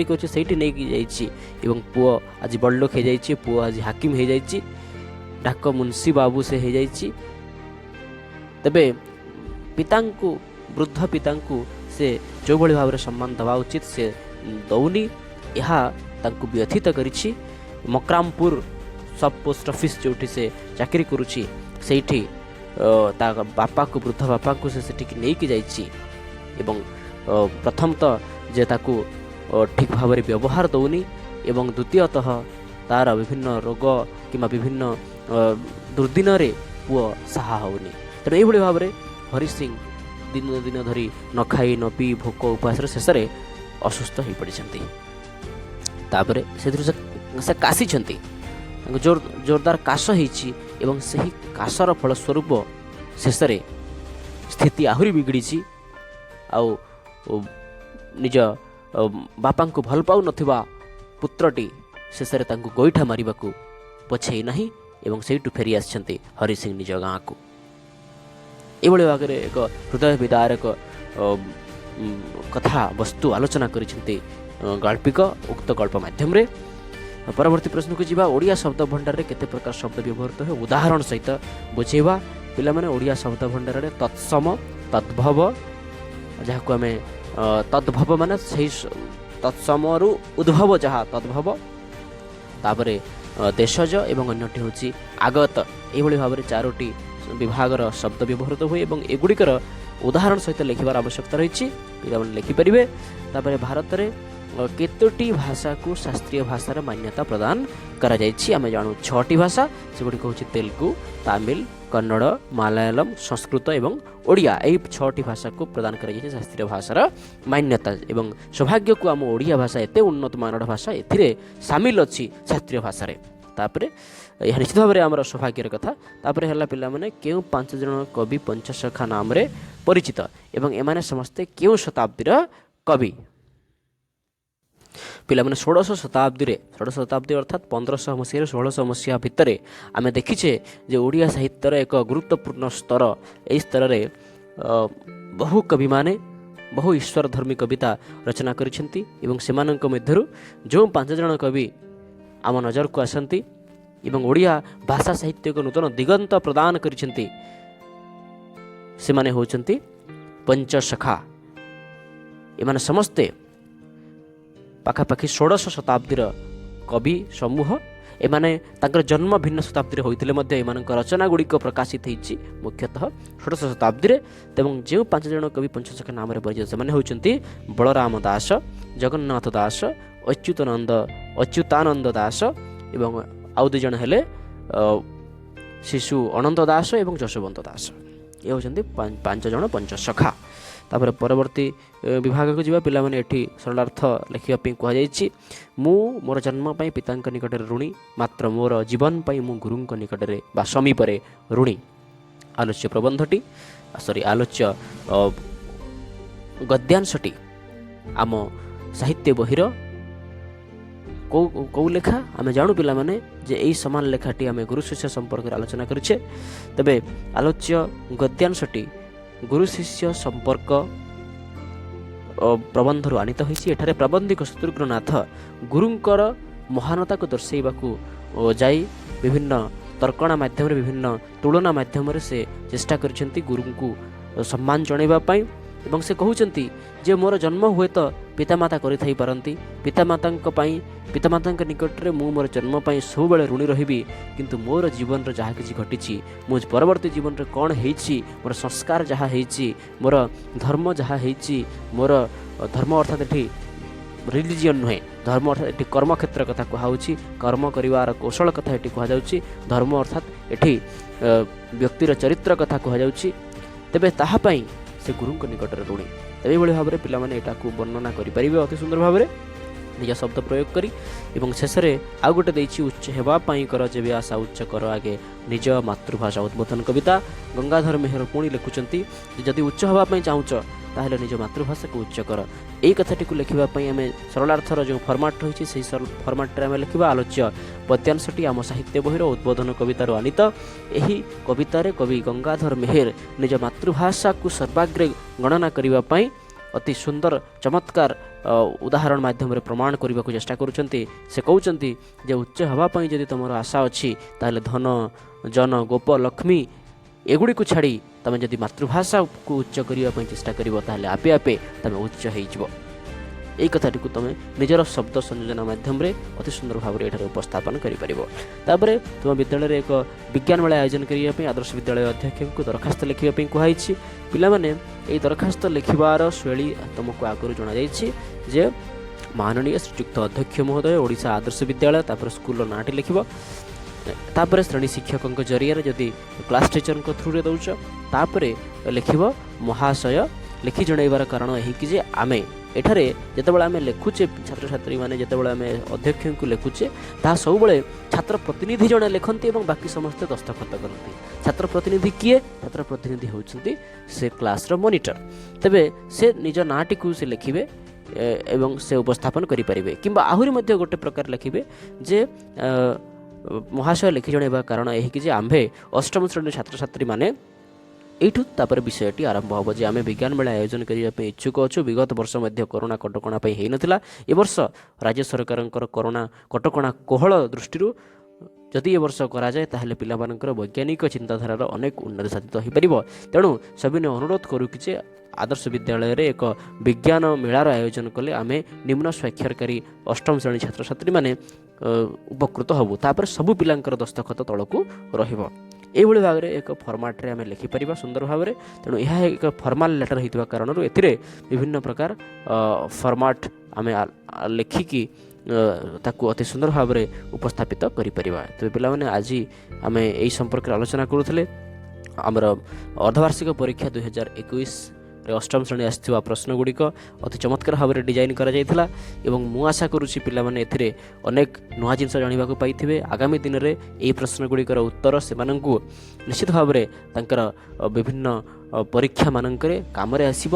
Speaker 1: करुछि सेठी नेकी जाईछि एवं पुओ आज बड़ लोक हे जाईछि पुओ आज हाकिम हे जाईछि डाक मुंशी बाबू से हे जाईछि तबे पितांकु वृद्ध पितांकु से जो भली भाव सम्मान दवा उचित से दौनी यहाँ तांकु व्यथित करिछि। मकरामपुर सब पोस्ट ऑफिस जोठी से चाकरी करुछि सेठी ता बापा को वृद्ध बापा को से सेठी नेकी जाईछि एवं प्रथम तो जे ताकु ठीक भाव व्यवहार दौनी एवं द्वितीयतः तार विभिन्न रोग किंबा विभिन्न दुर्दिन रे पुओ साहा होनी तेणु यही भाव में हरि सिंह दिन दिन धरी न खाई न पी भोक उपवास शेष में असुस्थ हो पड़ती तापर से काशी जोरदार काश एवं सही काशर फलस्वरूप शेष में स्थिति आहरी बिगड़ी आउ निज बापा को भल पाऊ नथिबा पुत्रटी शेष में गोईठा मारिबा को पछे नहीं एवं सेठू फेरी आछंती हरि सिंह निज गाँ को एभली भाग में एक हृदय विदारक कथा वस्तु आलोचना करिसेंती गाल्पिक उक्त गल्प माध्यम रे। परवर्ती प्रश्न को जीवा ओडिया शब्द भंडार रे केते प्रकार शब्द व्यवहृत है उदाहरण सहित बुझेबा पिला माने ओडिया शब्द भंडार रे तत्सम तद्भव जहाँ को आम तद्भव माने सही तत्सम रु उद्भव जहाँ तद्भव तापरे देशज एवं अन्यटी होची आगत एभली भाव में 4टी विभागर शब्द व्यवहृत हुए एवं एगुड़िकर उदाहरण सहित लिखिबार आवश्यकता रही पिलाମାନେ लिखिपारे। तापर भारत में केतोटी भाषा को शास्त्रीय भाषार मान्यता प्रदान करा जायछि आमे जानू 6टी भाषा सेगुड़ी होछि तेलुगु तमिल कन्नड़ मलयालम संस्कृत एवं ओडिया यही 6टी भाषा को प्रदान करा जायछि शास्त्रीय भाषार मान्यता एवं सौभाग्य को आम ओडिया भाषा एते उन्नत मानर भाषा एथिरे शामिल अछि शास्त्रीय भाषा रे। तापर यह निश्चित भाव में आम सौभाग्यर कथा तापर है पिला माने केउ 5 जन कवि पंचसखा नाम रे परिचित एवं एमाने समस्ते केउ शताब्दीर कवि पिला माने 16 शताब्दी अर्थात 1500 मसीह 1600 मसीहा भितर आम देखीचे जे ओडिया साहित्यर एक गुरुत्वपूर्ण स्तर यही स्तर रे बहु कवि माने बहु ईश्वर धर्मी कविता रचना करिसेंती एवं सेमानंक मध्यरु जो 5 जन कवि आम नजर को आसंती एवं ओडिया भाषा साहित्य को नूतन दिगंत प्रदान करिसेंती से माने होचंती पंचसखा एमाने समस्ते पाखापाखि 16 शताब्दीर कवि समूह एमाने तांकर जन्म भिन्न शताब्दी होइतिले मध्ये एमानक रचना गुड़िक प्रकाशित होइछि मुख्यतः 16 शताब्दी एवं जो 5 जन कवि पंचसखा नाम रे परिचित से माने होचंती बलराम दास जगन्नाथ दास अच्युतानंद दास एवं आउ 2 जन हेले शिशु अनंत दास एवं जशवंत दास ये होचंती 5 जन पंचसखा। तापर परवर्ती विभाग को जीवा पिला माने एठी सरलार्थ लिखिया पे कहा जायछि मु मोर जन्म पई पितांक निकट ऋणी मात्र मोर जीवन पई मु गुरुंक निकट रे बा समीप रे ऋणी। आलोच्य प्रबंधटी आलोच्य गद्यांशटी आम साहित्य बहिर कौ लेखा आम जानू पिला माने जे एई समान लेखाटी आम गुरु शिष्य संपर्क आलोचना करिछे तबे आलोच्य गद्यांशटी गुरु शिष्य संपर्क प्रबंध आनीत होइछि। एठारे प्रबंधिक शत्रुघ्ननाथ गुरुंकर महानता को दर्शाइबाकू ଯାଇ ବିଭିନ୍ନ ତର୍କଣା ମାଧ୍ୟମରେ ବିଭିନ୍ନ ତୁଳନା ମାଧ୍ୟମରେ ସେ ଚେଷ୍ଟା କରିଛନ୍ତି ଗୁରୁଙ୍କୁ ସମ୍ମାନ ଜଣାଇବା ପାଇଁ ଏବଂ ସେ କହୁଛନ୍ତି ଯେ ମୋର ଜନ୍ମ ହୁଏତ ପିତାମାତା କରିଥାଇପାରନ୍ତି, ପିତାମାତାଙ୍କ ନିକଟରେ ମୁଁ ମୋର ଜନ୍ମ ପାଇଁ ସବୁବେଳେ ଋଣୀ ରହିବି, କିନ୍ତୁ ମୋର ଜୀବନରେ ଯାହା କିଛି ଘଟିଛି, ମୁଁ ପରବର୍ତ୍ତୀ ଜୀବନରେ କ'ଣ ହେଇଛି, ମୋର ସଂସ୍କାର ଯାହା ହେଇଛି, ମୋର ଧର୍ମ ଯାହା ହେଇଛି, ମୋର ଧର୍ମ ଅର୍ଥାତ୍ ଏଠି ରିଲିଜିଅନ୍ ନୁହେଁ, ଧର୍ମ ଅର୍ଥାତ୍ ଏଠି କର୍ମକ୍ଷେତ୍ର କଥା କୁହାହେଉଛି, କର୍ମ କରିବାର କୌଶଳ କଥା ଏଠି କୁହାଯାଉଛି, ଧର୍ମ ଅର୍ଥାତ୍ ଏଠି ବ୍ୟକ୍ତିର ଚରିତ୍ର କଥା କୁହାଯାଉଛି, ତେବେ ତାହା ପାଇଁ ସେ ଗୁରୁଙ୍କ ନିକଟରେ ଋଣୀ। ତେବେ ଏଭଳି ଭାବରେ ପିଲାମାନେ ଏଟାକୁ ବର୍ଣ୍ଣନା କରିପାରିବେ ଅତି ସୁନ୍ଦର ଭାବରେ ନିଜ ଶବ୍ଦ ପ୍ରୟୋଗ କରି। ଏବଂ ଶେଷରେ ଆଉ ଗୋଟେ ଦେଇଛି, ଉଚ୍ଚ ହେବା ପାଇଁ କର ଯେବେ ଆଶା ଉଚ୍ଚ କର ଆଗେ ନିଜ ମାତୃଭାଷା। ଉଦ୍ବୋଧନ କବିତା ଗଙ୍ଗାଧର ମେହେର ପୁଣି ଲେଖୁଛନ୍ତି ଯେ ଯଦି ଉଚ୍ଚ ହେବା ପାଇଁ ଚାହୁଁଛ ତାହେଲେ ନିଜ ମାତୃଭାଷାକୁ ଉଚ୍ଚ କର। ଏହି କଥାଟିକୁ ଲେଖିବା ପାଇଁ ଆମେ ସରଳାର୍ଥର ଯେଉଁ ଫର୍ମାଟ୍ ରହିଛି ସେହି ଫର୍ମାଟ୍ରେ ଆମେ ଲେଖିବା। ଆଲୋଚ୍ୟ ପଦ୍ୟାଂଶଟି ଆମ ସାହିତ୍ୟ ବହିର ଉଦ୍ବୋଧନ କବିତାରୁ ଆନିତ। ଏହି କବିତାରେ କବି ଗଙ୍ଗାଧର ମେହେର ନିଜ ମାତୃଭାଷାକୁ ସର୍ବାଗ୍ରେ ଗଣନା କରିବା ପାଇଁ ଅତି ସୁନ୍ଦର ଚମତ୍କାର ଉଦାହରଣ ମାଧ୍ୟମରେ ପ୍ରମାଣ କରିବାକୁ ଚେଷ୍ଟା କରୁଛନ୍ତି। ସେ କହୁଛନ୍ତି ଯେ ଉଚ୍ଚ ହେବା ପାଇଁ ଯଦି ତୁମର ଆଶା ଅଛି ତାହେଲେ ଧନ ଜନ ଗୋପ ଲକ୍ଷ୍ମୀ ଏଗୁଡ଼ିକୁ ଛାଡ଼ି ତୁମେ ଯଦି ମାତୃଭାଷାକୁ ଉଚ୍ଚ କରିବା ପାଇଁ ଚେଷ୍ଟା କରିବ ତାହେଲେ ଆପେ ଆପେ ତୁମେ ଉଚ୍ଚ ହୋଇଯିବ। এই কথাটিକୁ ତୁମେ ନିଜର ଶବ୍ଦ ସଂଯୋଜନା ମାଧ୍ୟମରେ ଅତି ସୁନ୍ଦର ଭାବରେ ଏଠାରେ ଉପସ୍ଥାପନ କରିପାରିବ। ତାପରେ ତୁମ ବିଦ୍ୟାଳୟରେ ଏକ ବିଜ୍ଞାନ ମେଳା ଆୟୋଜନ କରିବା ପାଇଁ ଆଦର୍ଶ ବିଦ୍ୟାଳୟ ଅଧ୍ୟକ୍ଷଙ୍କୁ ଦରଖାସ୍ତ ଲେଖିବା ପାଇଁ କୁହାଯାଇଛି। ପିଲାମାନେ ଏହି ଦରଖାସ୍ତ ଲେଖିବାର ଶୈଳୀ ତୁମକୁ ଆଗରୁ ଜଣାଯାଇଛି ଯେ ମାନନୀୟ ଶ୍ରୀଯୁକ୍ତ ଅଧ୍ୟକ୍ଷ ମହୋଦୟ ଓଡ଼ିଶା ଆଦର୍ଶ ବିଦ୍ୟାଳୟ, ତାପରେ ସ୍କୁଲର ନାଁଟି ଲେଖିବ, ତାପରେ ଶ୍ରେଣୀ ଶିକ୍ଷକଙ୍କ ଜରିଆରେ ଯଦି କ୍ଲାସ୍ ଟିଚରଙ୍କ ଥ୍ରୁରେ ଦେଉଛ ତାପରେ ଲେଖିବ ମହାଶୟ। ଲେଖି ଜଣାଇବାର କାରଣ ଏହିକି ଯେ ଆମେ ଏଠାରେ ଯେତେବେଳେ ଆମେ ଲେଖୁଛେ, ଛାତ୍ରଛାତ୍ରୀମାନେ ଯେତେବେଳେ ଆମେ ଅଧ୍ୟକ୍ଷଙ୍କୁ ଲେଖୁଛେ ତାହା ସବୁବେଳେ ଛାତ୍ର ପ୍ରତିନିଧି ଜଣେ ଲେଖନ୍ତି ଏବଂ ବାକି ସମସ୍ତେ ଦସ୍ତଖତ କରନ୍ତି। ଛାତ୍ର ପ୍ରତିନିଧି କିଏ? ଛାତ୍ର ପ୍ରତିନିଧି ହେଉଛନ୍ତି ସେ କ୍ଲାସ୍ର ମନିଟର। ତେବେ ସେ ନିଜ ନାଁଟିକୁ ସେ ଲେଖିବେ ଏବଂ ସେ ଉପସ୍ଥାପନ କରିପାରିବେ, କିମ୍ବା ଆହୁରି ମଧ୍ୟ ଗୋଟେ ପ୍ରକାର ଲେଖିବେ ଯେ ମହାଶୟ ଲେଖି ଜଣାଇବା କାରଣ ଏହିକି ଯେ ଆମ୍ଭେ ଅଷ୍ଟମ ଶ୍ରେଣୀର ଛାତ୍ରଛାତ୍ରୀମାନେ এইଠୁ ତାପରେ ବିଷୟଟି ଆରମ୍ଭ ହେବ ଯେ ଆମେ ବିଜ୍ଞାନ ମେଳା ଆୟୋଜନ କରିବା ପାଇଁ ଇଚ୍ଛୁକ ଅଛୁ। ବିଗତ ବର୍ଷ ମଧ୍ୟ କରୋନା କଟକଣା ପାଇଁ ହୋଇନଥିଲା। ଏ ବର୍ଷ ରାଜ୍ୟ ସରକାରଙ୍କର କରୋନା କଟକଣା କୋହଳ ଦୃଷ୍ଟିରୁ ଯଦି ଏ ବର୍ଷ କରାଯାଏ ତାହେଲେ ପିଲାମାନଙ୍କର ବୈଜ୍ଞାନିକ ଚିନ୍ତାଧାରାର ଅନେକ ଉନ୍ନତି ସାଧିତ ହୋଇପାରିବ। ତେଣୁ ସଭିନେ ଅନୁରୋଧ କରୁ କି ଯେ ଆଦର୍ଶ ବିଦ୍ୟାଳୟରେ ଏକ ବିଜ୍ଞାନ ମେଳାର ଆୟୋଜନ କଲେ ଆମେ ନିମ୍ନ ସ୍ୱାକ୍ଷରକାରୀ ଅଷ୍ଟମ ଶ୍ରେଣୀ ଛାତ୍ରଛାତ୍ରୀମାନେ ଉପକୃତ ହେବୁ। ତାପରେ ସବୁ ପିଲାଙ୍କର ଦସ୍ତଖତ ତଳକୁ ରହିବ। ଏଇଭଳି ଭାବରେ ଏକ ଫର୍ମାଟ୍ରେ ଆମେ ଲେଖିପାରିବା ସୁନ୍ଦର ଭାବରେ। ତେଣୁ ଏହା ଏକ ଫର୍ମାଲ୍ ଲେଟର୍ ହୋଇଥିବା କାରଣରୁ ଏଥିରେ ବିଭିନ୍ନ ପ୍ରକାର ଫର୍ମାଟ୍ ଆମେ ଲେଖିକି ତାକୁ ଅତି ସୁନ୍ଦର ଭାବରେ ଉପସ୍ଥାପିତ କରିପାରିବା। ତେବେ ପିଲାମାନେ ଆଜି ଆମେ ଏହି ସମ୍ପର୍କରେ ଆଲୋଚନା କରୁଥିଲେ। ଆମର ଅର୍ଦ୍ଧବାର୍ଷିକ ପରୀକ୍ଷା 2021ରେ ଅଷ୍ଟମ ଶ୍ରେଣୀ ଆସିଥିବା ପ୍ରଶ୍ନଗୁଡ଼ିକ ଅତି ଚମତ୍କାର ଭାବରେ ଡିଜାଇନ୍ କରାଯାଇଥିଲା ଏବଂ ମୁଁ ଆଶା କରୁଛି ପିଲାମାନେ ଏଥିରେ ଅନେକ ନୂଆ ଜିନିଷ ଜାଣିବାକୁ ପାଇଥିବେ। ଆଗାମୀ ଦିନରେ ଏହି ପ୍ରଶ୍ନଗୁଡ଼ିକର ଉତ୍ତର ସେମାନଙ୍କୁ ନିଶ୍ଚିତ ଭାବରେ ତାଙ୍କର ବିଭିନ୍ନ ପରୀକ୍ଷାମାନଙ୍କରେ କାମରେ ଆସିବ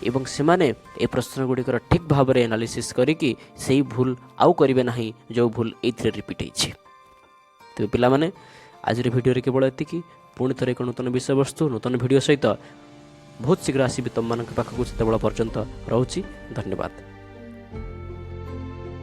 Speaker 1: ଏବଂ ସେମାନେ ଏ ପ୍ରଶ୍ନଗୁଡ଼ିକର ଠିକ୍ ଭାବରେ ଆନାଲିସିସ୍ କରିକି ସେଇ ଭୁଲ ଆଉ କରିବେ ନାହିଁ ଯେଉଁ ଭୁଲ ଏଇଥିରେ ରିପିଟ୍ ହେଇଛି। ତେବେ ପିଲାମାନେ ଆଜିର ଭିଡ଼ିଓରେ କେବଳ ଏତିକି। ପୁଣି ଥରେ ଏକ ନୂତନ ବିଷୟବସ୍ତୁ ନୂତନ ଭିଡ଼ିଓ ସହିତ ବହୁତ ଶୀଘ୍ର ଆସିବି ତୁମମାନଙ୍କ ପାଖକୁ। ସେତେବେଳେ ପର୍ଯ୍ୟନ୍ତ ରହୁଛି। ଧନ୍ୟବାଦ।